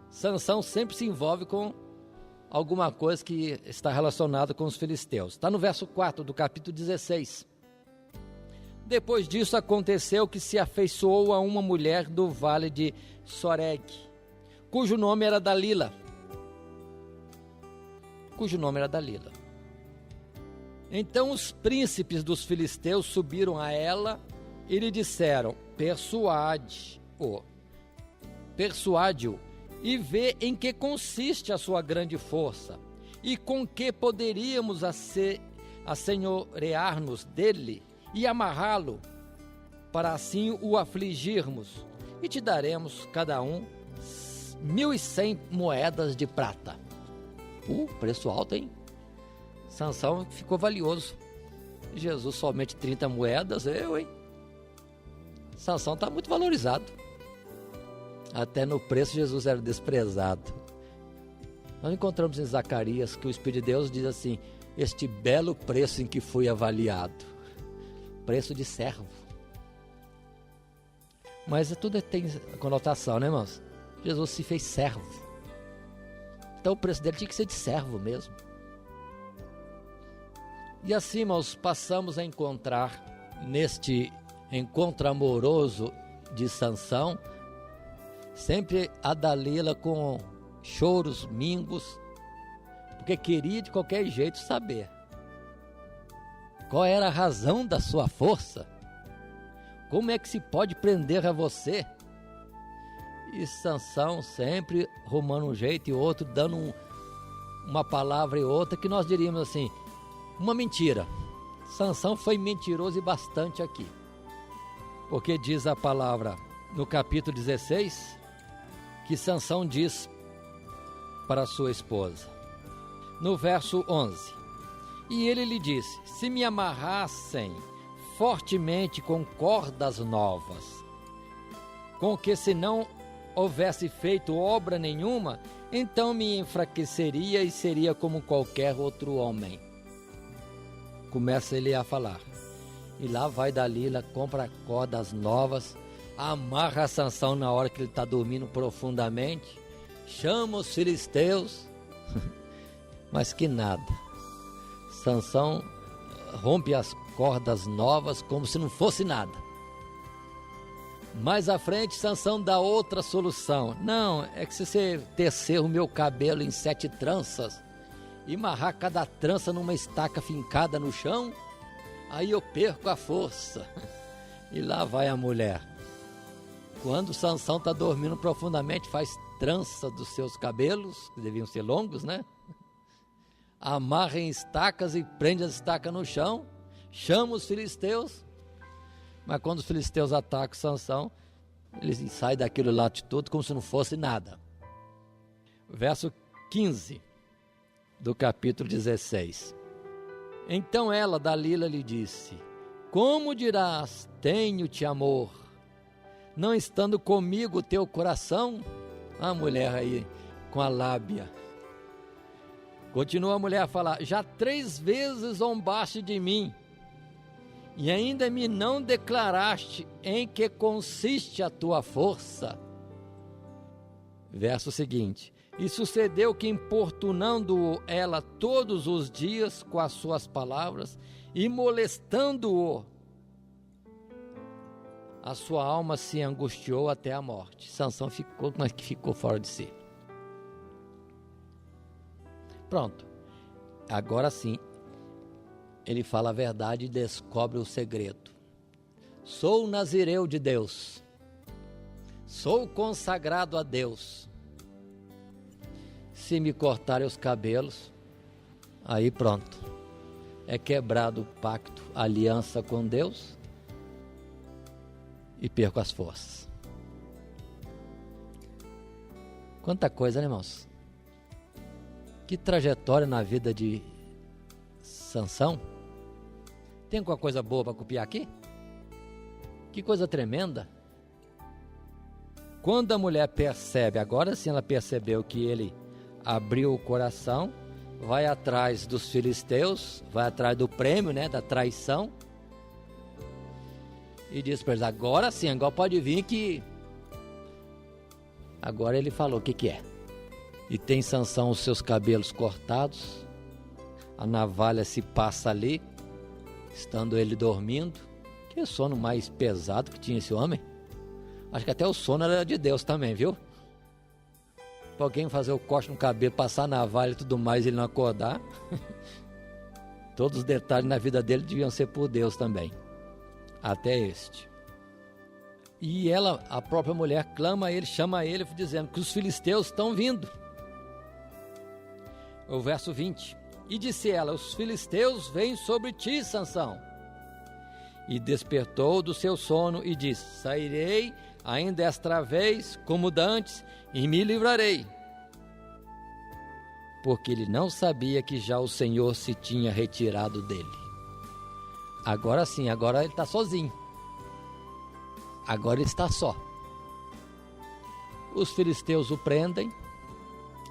Sansão sempre se envolve com alguma coisa que está relacionada com os filisteus. Está no verso 4 do capítulo 16. Depois disso aconteceu que se afeiçoou a uma mulher do vale de Soreg, cujo nome era Dalila. Então os príncipes dos filisteus subiram a ela e lhe disseram, persuade-o e vê em que consiste a sua grande força e com que poderíamos assenhorear-nos dele e amarrá-lo, para assim o afligirmos, e te daremos cada um 1.100 moedas de prata. Preço alto, hein? Sansão ficou valioso. Jesus somente 30 moedas, hein? Sansão está muito valorizado. Até no preço Jesus era desprezado. Nós encontramos em Zacarias que o Espírito de Deus diz assim, este belo preço em que fui avaliado. Preço de servo. Mas tudo tem conotação, né, irmãos? Jesus se fez servo. Então o preço dele tinha que ser de servo mesmo. E assim, irmãos, passamos a encontrar neste encontro amoroso de Sansão, sempre a Dalila com choros mingos, porque queria de qualquer jeito saber qual era a razão da sua força, como é que se pode prender a você. E Sansão sempre arrumando um jeito e outro, dando uma palavra e outra, que nós diríamos assim, uma mentira. Sansão foi mentiroso e bastante aqui, porque diz a palavra no capítulo 16, que Sansão diz para sua esposa, no verso 11, e ele lhe disse, se me amarrassem fortemente com cordas novas, com que se não houvesse feito obra nenhuma, então me enfraqueceria e seria como qualquer outro homem. Começa ele a falar, e lá vai Dalila, compra cordas novas, amarra Sansão na hora que ele está dormindo profundamente, chama os filisteus, mas que nada. Sansão rompe as cordas novas como se não fosse nada. Mais à frente, Sansão dá outra solução. Não, é que se você tecer o meu cabelo em 7 tranças e amarrar cada trança numa estaca fincada no chão, aí eu perco a força. E lá vai a mulher. Quando Sansão está dormindo profundamente, faz trança dos seus cabelos, que deviam ser longos, né? Amarra em estacas e prende as estacas no chão, chama os filisteus, mas quando os filisteus atacam Sansão, ele sai daquilo lá de tudo como se não fosse nada. Verso 15 do capítulo 16. Então ela, Dalila, lhe disse, como dirás, tenho-te amor, não estando comigo teu coração? A mulher aí, com a lábia. Continua a mulher a falar, já 3 vezes zombaste de mim, e ainda me não declaraste em que consiste a tua força. Verso seguinte, e sucedeu que importunando ela todos os dias com as suas palavras, e molestando-o a sua alma se angustiou até a morte. Sansão ficou fora de si. Pronto. Agora sim, ele fala a verdade e descobre o segredo. Sou nazireu de Deus. Sou consagrado a Deus. Se me cortarem os cabelos, aí pronto. É quebrado o pacto, a aliança com Deus e perco as forças. Quanta coisa, né, irmãos? Que trajetória na vida de Sansão. Tem alguma coisa boa para copiar aqui? Que coisa tremenda. Quando a mulher percebe, agora sim ela percebeu que ele abriu o coração, vai atrás dos filisteus, vai atrás do prêmio, né, da traição, e diz para eles, agora sim, agora pode vir que... Agora ele falou o que é. E tem Sansão os seus cabelos cortados, a navalha se passa ali, estando ele dormindo. Que sono mais pesado que tinha esse homem. Acho que até o sono era de Deus também, viu? Para alguém fazer o corte no cabelo, passar a navalha e tudo mais, ele não acordar. Todos os detalhes na vida dele deviam ser por Deus também. Até este. E ela, a própria mulher, clama a ele, chama a ele, dizendo que os filisteus estão vindo. O verso 20. E disse ela, os filisteus vêm sobre ti, Sansão. E despertou do seu sono e disse, sairei ainda esta vez como dantes e me livrarei. Porque ele não sabia que já o Senhor se tinha retirado dele. Agora sim, agora ele está sozinho. Agora ele está só. Os filisteus o prendem,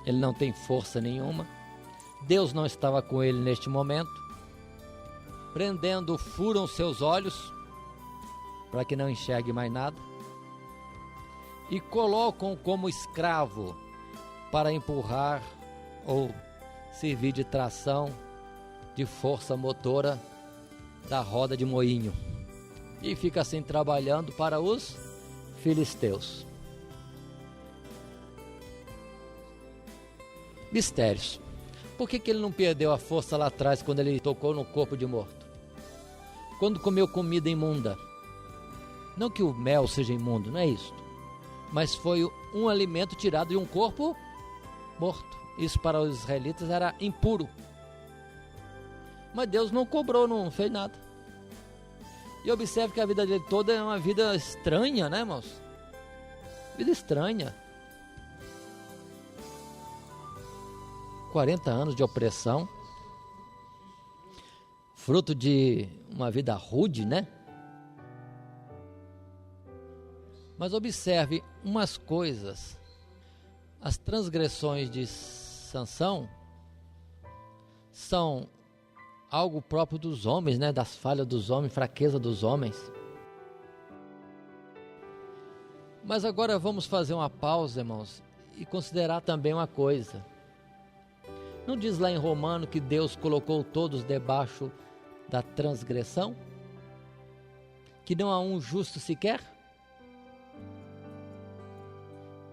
ele não tem força nenhuma. Deus não estava com ele neste momento. Prendendo, furam seus olhos para que não enxergue mais nada e colocam como escravo para empurrar ou servir de tração, de força motora da roda de moinho, e fica assim trabalhando para os filisteus. Mistérios. Por que ele não perdeu a força lá atrás quando ele tocou no corpo de morto? Quando comeu comida imunda? Não que o mel seja imundo, não é isso. Mas foi um alimento tirado de um corpo morto. Isso para os israelitas era impuro. Mas Deus não cobrou, não fez nada. E observe que a vida dele toda é uma vida estranha, né, irmãos? Vida estranha. 40 anos de opressão, fruto de uma vida rude, né? Mas observe umas coisas. As transgressões de Sansão são algo próprio dos homens, né? Das falhas dos homens, fraqueza dos homens. Mas agora vamos fazer uma pausa, irmãos, e considerar também uma coisa. Não diz lá em Romano que Deus colocou todos debaixo da transgressão? Que não há um justo sequer?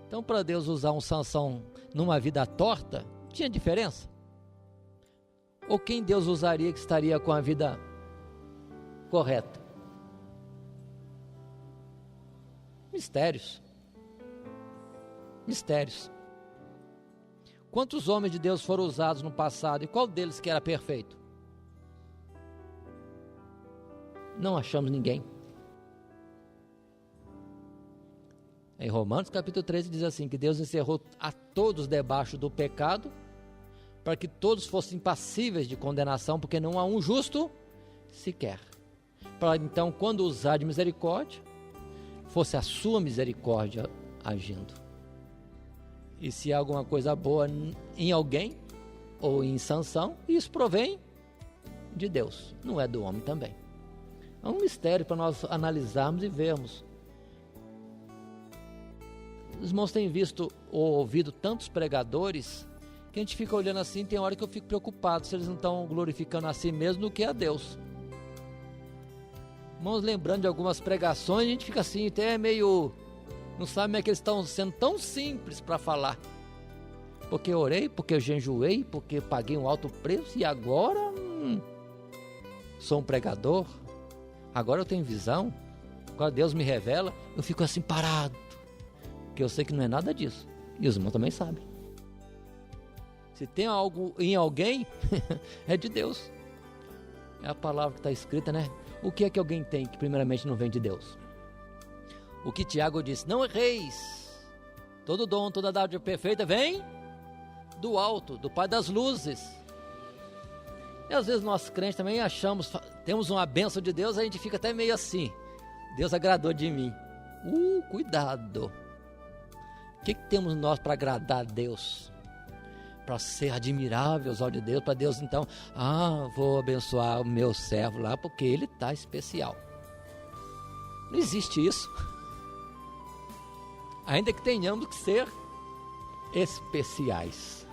Então, para Deus usar um Sansão numa vida torta, tinha diferença? Ou quem Deus usaria que estaria com a vida correta? Mistérios. Mistérios. Quantos homens de Deus foram usados no passado e qual deles que era perfeito? Não achamos ninguém. Em Romanos capítulo 13 diz assim, que Deus encerrou a todos debaixo do pecado, para que todos fossem passíveis de condenação, porque não há um justo sequer. Para então, quando usar de misericórdia, fosse a sua misericórdia agindo. E se há alguma coisa boa em alguém, ou em Sansão, isso provém de Deus, não é do homem também. É um mistério para nós analisarmos e vermos. Os irmãos têm visto ou ouvido tantos pregadores, que a gente fica olhando assim, tem hora que eu fico preocupado se eles não estão glorificando a si mesmo do que a Deus. Irmãos, lembrando de algumas pregações, a gente fica assim, até meio... Não sabe como é que eles estão sendo tão simples para falar. Porque eu orei, porque eu jejuei, porque paguei um alto preço e agora sou um pregador. Agora eu tenho visão. Agora Deus me revela. Eu fico assim parado. Porque eu sei que não é nada disso. E os irmãos também sabem. Se tem algo em alguém, é de Deus. É a palavra que está escrita, né? O que é que alguém tem que primeiramente não vem de Deus? O que Tiago disse: não erreis. Todo dom, toda dádiva perfeita vem do alto, do Pai das luzes. E às vezes nós crentes também achamos, temos uma bênção de Deus, a gente fica até meio assim: Deus agradou de mim. Cuidado. O que temos nós para agradar a Deus? Para ser admirável aos olhos de Deus, para Deus então, vou abençoar o meu servo lá porque ele está especial. Não existe isso. Ainda que tenhamos que ser especiais,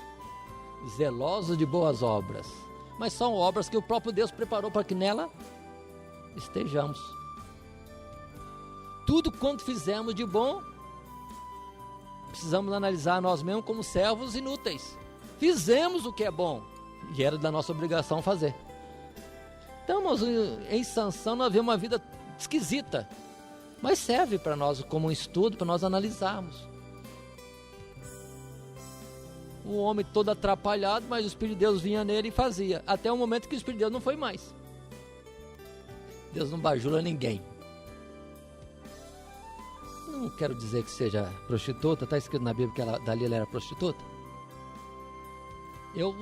zelosos de boas obras, mas são obras que o próprio Deus preparou para que nela estejamos. Tudo quanto fizemos de bom, precisamos analisar nós mesmos como servos inúteis. Fizemos o que é bom e era da nossa obrigação fazer. Então, em Sansão nós vemos uma vida esquisita, mas serve para nós como um estudo, para nós analisarmos. Um homem todo atrapalhado, mas o Espírito de Deus vinha nele e fazia, até o momento que o Espírito de Deus não foi mais. Deus não bajula ninguém. Não quero dizer que seja prostituta, está escrito na Bíblia que dali ela era prostituta. Eu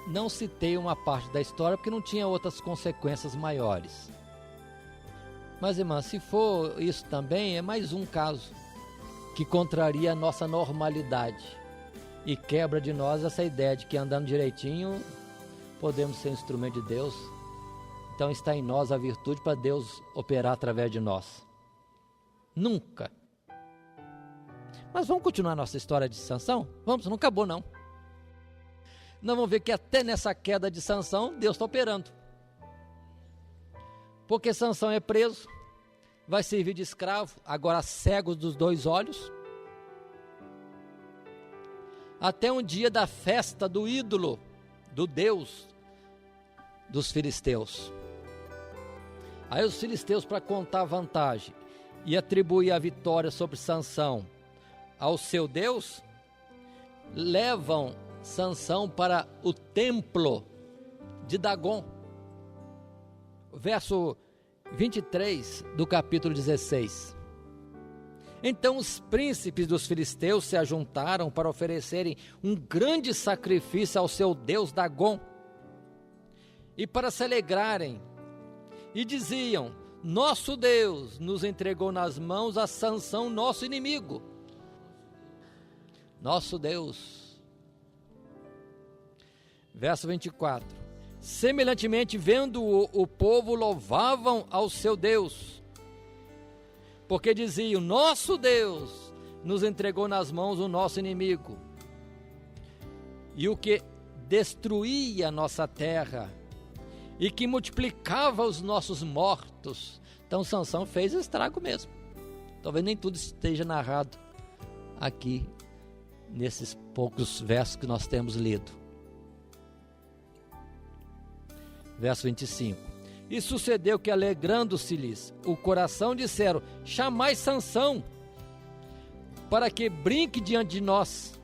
não citei uma parte da história porque não tinha outras consequências maiores. Mas, irmã, se for isso também, é mais um caso que contraria a nossa normalidade e quebra de nós essa ideia de que andando direitinho podemos ser instrumento de Deus. Então está em nós a virtude para Deus operar através de nós. Nunca. Mas vamos continuar nossa história de Sansão? Vamos, não acabou não. Nós vamos ver que até nessa queda de Sansão, Deus está operando. Porque Sansão é preso, vai servir de escravo, agora cego dos dois olhos. Até um dia da festa do ídolo, do Deus dos filisteus. Aí os filisteus, para contar vantagem e atribuir a vitória sobre Sansão ao seu Deus, levam Sansão para o templo de Dagon. Verso 23 do capítulo 16. Então os príncipes dos filisteus se ajuntaram para oferecerem um grande sacrifício ao seu Deus Dagon e para se alegrarem, e diziam: nosso Deus nos entregou nas mãos a Sansão, nosso inimigo. Nosso Deus. Verso 24. Semelhantemente, vendo o povo, louvavam ao seu Deus, porque diziam: nosso Deus nos entregou nas mãos o nosso inimigo, e o que destruía a nossa terra, e que multiplicava os nossos mortos. Então Sansão fez estrago mesmo. Talvez nem tudo esteja narrado aqui, nesses poucos versos que nós temos lido. Verso 25. E sucedeu que, alegrando-se-lhes o coração, disseram: chamai Sansão, para que brinque diante de nós.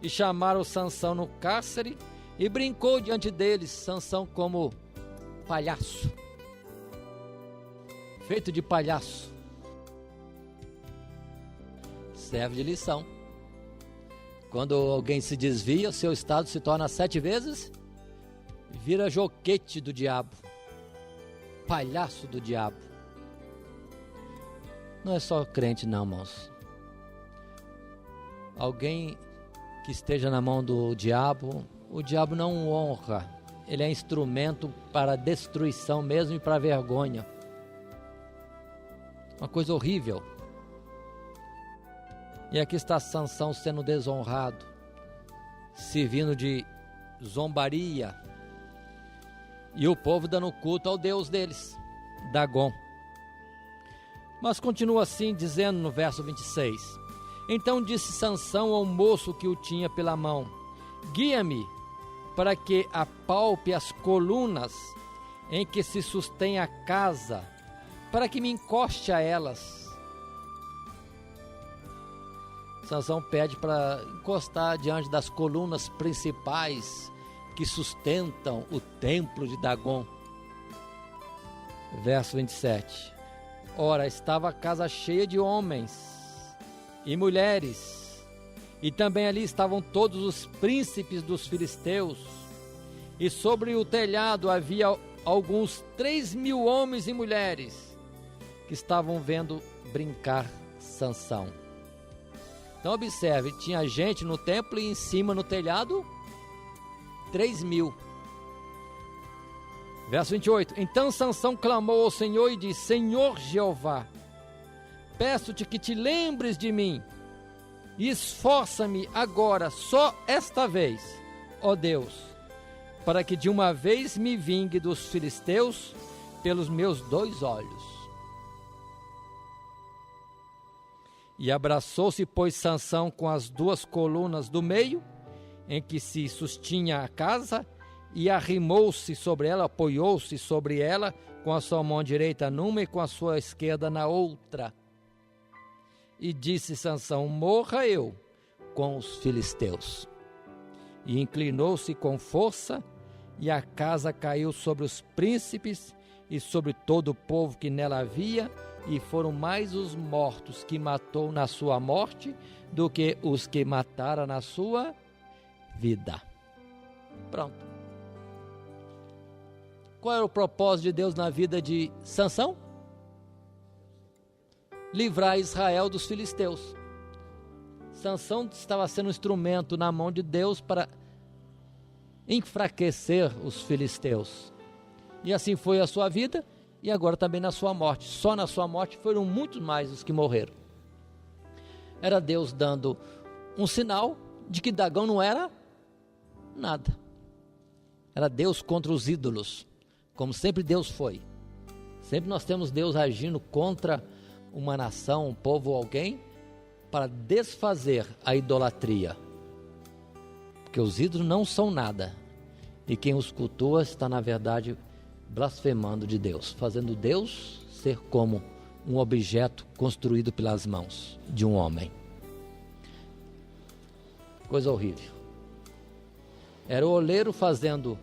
E chamaram Sansão no cárcere, e brincou diante deles, Sansão como palhaço, feito de palhaço. Serve de lição. Quando alguém se desvia, o seu estado se torna 7 vezes, vira joquete do diabo, palhaço do diabo. Não é só crente não, irmãos. Alguém que esteja na mão do diabo, o diabo não o honra. Ele é instrumento para destruição mesmo e para vergonha. Uma coisa horrível. E aqui está Sansão sendo desonrado, servindo de zombaria, e o povo dando culto ao Deus deles. Dagom. Mas continua assim, dizendo no verso 26. Então disse Sansão ao moço que o tinha pela mão: guia-me para que apalpe as colunas em que se sustém a casa, para que me encoste a elas. Sansão pede para encostar diante das colunas principais que sustentam o templo de Dagom. Verso 27. Ora, estava a casa cheia de homens e mulheres, e também ali estavam todos os príncipes dos filisteus, e sobre o telhado havia alguns 3.000 homens e mulheres que estavam vendo brincar Sansão. Então observe, tinha gente no templo e em cima no telhado 3.000. Verso 28. Então Sansão clamou ao Senhor e disse: Senhor Jeová, peço-te que te lembres de mim e esforça-me agora, só esta vez, ó Deus, para que de uma vez me vingue dos filisteus pelos meus 2 olhos. E abraçou-se, pois, Sansão com as 2 colunas do meio, em que se sustinha a casa, e arrimou-se sobre ela, apoiou-se sobre ela, com a sua mão direita numa e com a sua esquerda na outra. E disse Sansão: morra eu com os filisteus. E inclinou-se com força, e a casa caiu sobre os príncipes e sobre todo o povo que nela havia, e foram mais os mortos que matou na sua morte do que os que mataram na sua vida. Pronto. Qual era o propósito de Deus na vida de Sansão? Livrar Israel dos filisteus. Sansão estava sendo um instrumento na mão de Deus para enfraquecer os filisteus. E assim foi a sua vida, e agora também na sua morte. Só na sua morte foram muitos mais os que morreram. Era Deus dando um sinal de que Dagom não era nada. Era Deus contra os ídolos, como sempre Deus foi. Sempre nós temos Deus agindo contra uma nação, um povo ou alguém, para desfazer a idolatria. Porque os ídolos não são nada. E quem os cultua está, na verdade, blasfemando de Deus, fazendo Deus ser como um objeto construído pelas mãos de um homem. Coisa horrível. Era o oleiro fazendo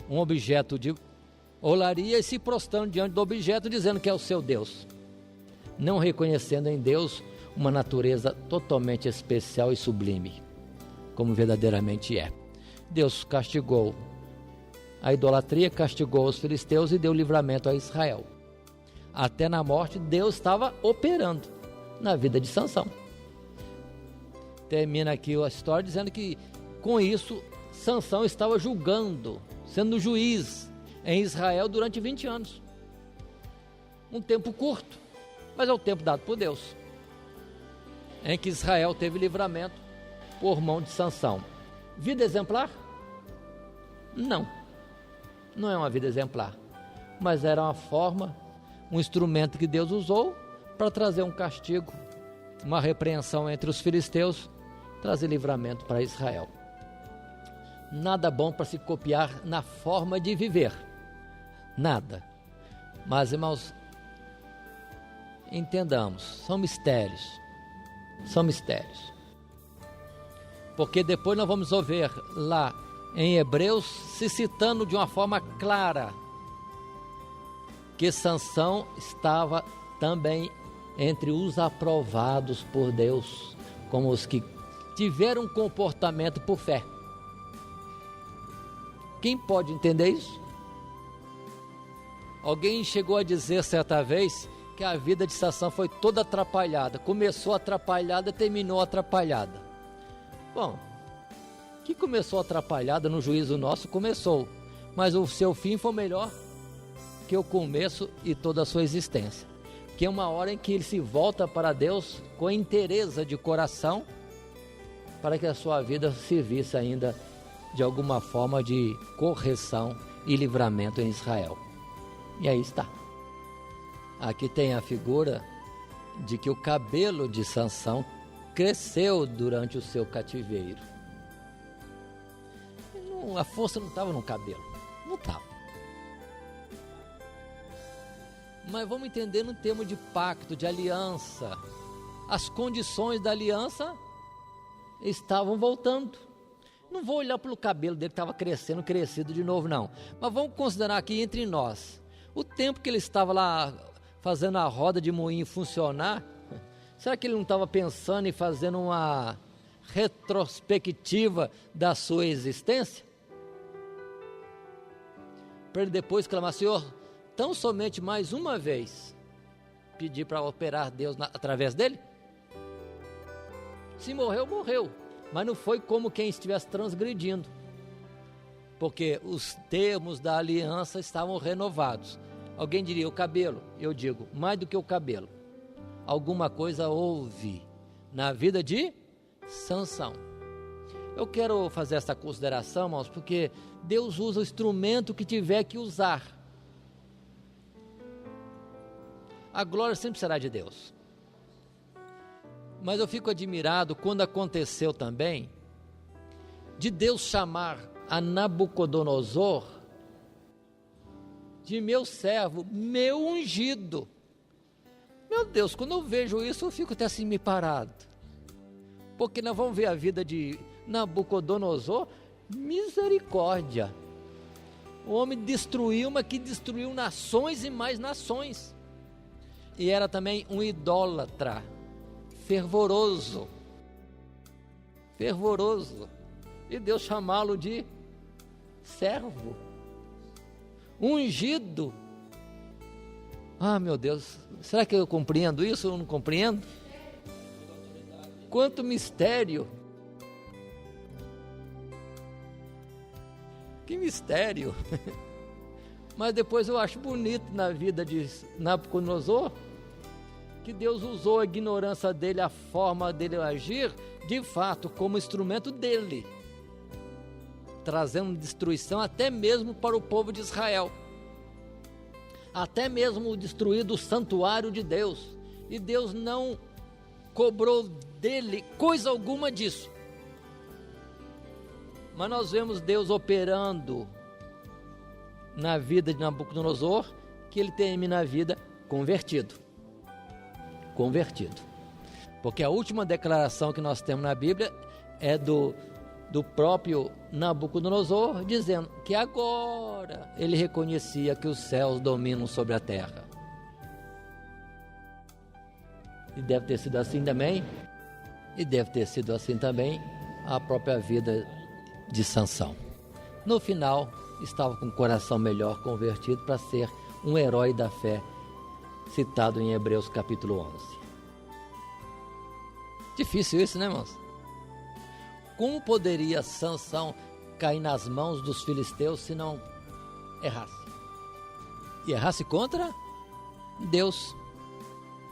um objeto de olaria e se prostrando diante do objeto, dizendo que é o seu Deus, não reconhecendo em Deus uma natureza totalmente especial e sublime, como verdadeiramente é. Deus castigou a idolatria, castigou os filisteus e deu livramento a Israel. Até na morte, Deus estava operando na vida de Sansão. Termina aqui a história dizendo que, com isso, Sansão estava julgando, sendo juiz em Israel durante 20 anos. Um tempo curto, mas é o tempo dado por Deus, em que Israel teve livramento por mão de Sansão. Vida exemplar? Não. Não é uma vida exemplar, mas era uma forma, um instrumento que Deus usou para trazer um castigo, uma repreensão entre os filisteus, trazer livramento para Israel. Nada bom para se copiar na forma de viver, nada. Mas, irmãos, entendamos, são mistérios, porque depois nós vamos ouvir lá em Hebreus se citando de uma forma clara que Sansão estava também entre os aprovados por Deus, como os que tiveram um comportamento por fé. Quem pode entender isso? Alguém chegou a dizer certa vez que a vida de Sansão foi toda atrapalhada, começou atrapalhada, terminou atrapalhada. Bom, que começou atrapalhada no juízo nosso, começou, mas o seu fim foi melhor que o começo e toda a sua existência, que é uma hora em que ele se volta para Deus com inteireza de coração, para que a sua vida servisse ainda de alguma forma de correção e livramento em Israel. E aí está. Aqui tem a figura de que o cabelo de Sansão cresceu durante o seu cativeiro. A força não estava no cabelo, não estava. Mas vamos entender no termo de pacto, de aliança. As condições da aliança estavam voltando. Não vou olhar pelo cabelo dele que estava crescido de novo, não. Mas vamos considerar aqui entre nós. O tempo que ele estava lá fazendo a roda de moinho funcionar, será que ele não estava pensando em fazendo uma retrospectiva da sua existência? Para ele depois clamar: Senhor, tão somente mais uma vez, pedir para operar Deus através dele? Se morreu, morreu. Mas não foi como quem estivesse transgredindo, porque os termos da aliança estavam renovados. Alguém diria o cabelo, eu digo, mais do que o cabelo, alguma coisa houve na vida de Sansão. Eu quero fazer essa consideração, irmãos, porque Deus usa o instrumento que tiver que usar. A glória sempre será de Deus. Mas eu fico admirado quando aconteceu também de Deus chamar a Nabucodonosor de meu servo, meu ungido. Meu Deus, quando eu vejo isso eu fico até assim me parado. Porque nós vamos ver a vida de Nabucodonosor, misericórdia. O homem destruiu, mas que destruiu nações e mais nações. E era também um idólatra. Fervoroso, e Deus chamá-lo de servo, ungido. Ah, meu Deus, será que eu compreendo isso ou não compreendo? Quanto mistério, que mistério. Mas depois eu acho bonito na vida de Nabucodonosor, que Deus usou a ignorância dele, a forma dele agir, de fato, como instrumento dele, trazendo destruição até mesmo para o povo de Israel, até mesmo destruir do santuário de Deus, e Deus não cobrou dele coisa alguma disso. Mas nós vemos Deus operando na vida de Nabucodonosor, que ele termina a vida convertido, porque a última declaração que nós temos na Bíblia é do próprio Nabucodonosor, dizendo que agora ele reconhecia que os céus dominam sobre a terra. E deve ter sido assim também, a própria vida de Sansão. No final, estava com o coração melhor convertido para ser um herói da fé, citado em Hebreus capítulo 11. Difícil isso, né, irmãos? Como poderia Sansão cair nas mãos dos filisteus se não errasse? E errasse contra Deus.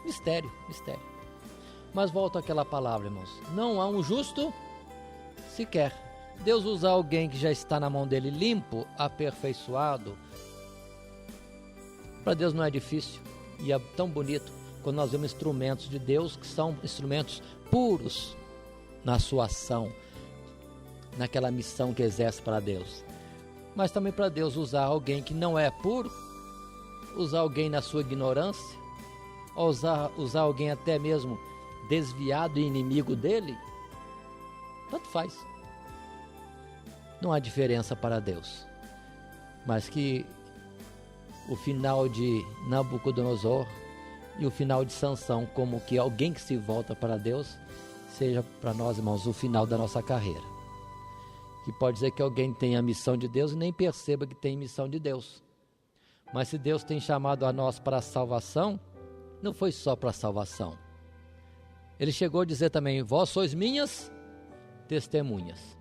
Mistério. Mas volto àquela palavra, irmãos. Não há um justo sequer. Deus usa alguém que já está na mão dele limpo, aperfeiçoado. Para Deus não é difícil. E é tão bonito quando nós vemos instrumentos de Deus que são instrumentos puros na sua ação, naquela missão que exerce para Deus. Mas também para Deus usar alguém que não é puro, usar alguém na sua ignorância, usar alguém até mesmo desviado e inimigo dele, tanto faz. Não há diferença para Deus. Mas que o final de Nabucodonosor e o final de Sansão, como que alguém que se volta para Deus, seja para nós, irmãos, o final da nossa carreira. Que pode dizer que alguém tem a missão de Deus e nem perceba que tem missão de Deus. Mas se Deus tem chamado a nós para a salvação, não foi só para a salvação. Ele chegou a dizer também: vós sois minhas testemunhas.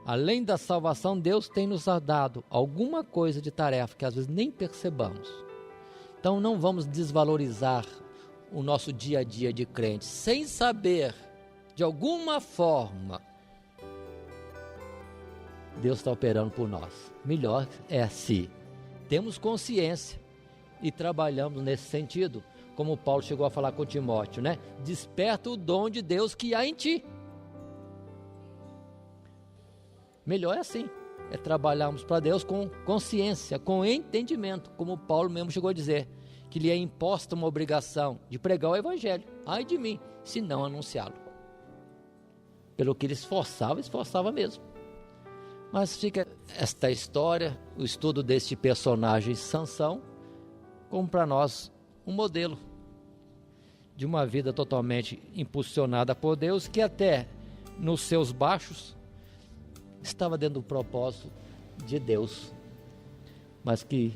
Além da salvação, Deus tem nos dado alguma coisa de tarefa que às vezes nem percebamos. Então não vamos desvalorizar o nosso dia a dia de crente, sem saber, de alguma forma, Deus está operando por nós. Melhor é se temos consciência e trabalhamos nesse sentido, como Paulo chegou a falar com Timóteo, né? Desperta o dom de Deus que há em ti. Melhor é assim, é trabalharmos para Deus com consciência, com entendimento, como Paulo mesmo chegou a dizer, que lhe é imposta uma obrigação de pregar o evangelho. Ai de mim, se não anunciá-lo. Pelo que ele esforçava mesmo. Mas fica esta história, o estudo deste personagem Sansão, como para nós um modelo de uma vida totalmente impulsionada por Deus, que até nos seus baixos estava dentro do propósito de Deus, mas que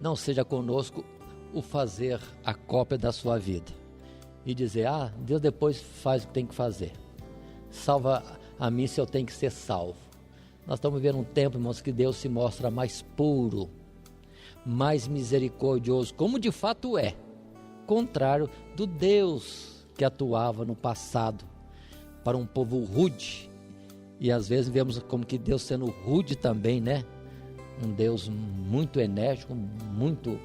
não seja conosco o fazer a cópia da sua vida e dizer, Deus depois faz o que tem que fazer, salva a mim se eu tenho que ser salvo. Nós estamos vivendo um tempo, irmãos, que Deus se mostra mais puro, mais misericordioso, como de fato é, contrário do Deus que atuava no passado para um povo rude. E às vezes vemos como que Deus sendo rude também, né? Um Deus muito enérgico, muito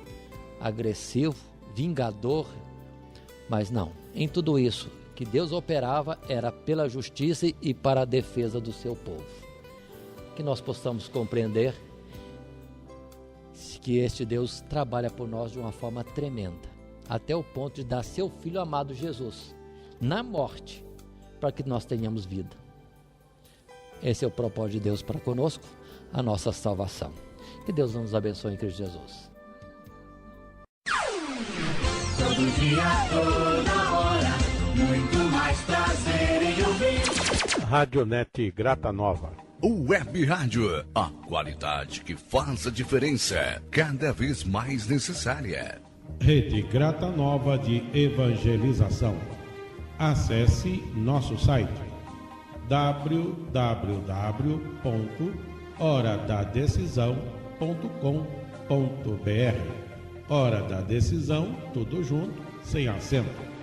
agressivo, vingador. Mas não, em tudo isso que Deus operava era pela justiça e para a defesa do seu povo. Que nós possamos compreender que este Deus trabalha por nós de uma forma tremenda, até o ponto de dar seu Filho amado Jesus na morte, para que nós tenhamos vida. Esse é o propósito de Deus para conosco, a nossa salvação. Que Deus nos abençoe em Cristo Jesus. Todo dia, toda hora, muito mais prazer em ouvir. Radionet Grata Nova. O Web Rádio, a qualidade que faz a diferença, cada vez mais necessária. Rede Grata Nova de Evangelização. Acesse nosso site www.horadadecisão.com.br. Hora da Decisão, tudo junto, sem acento.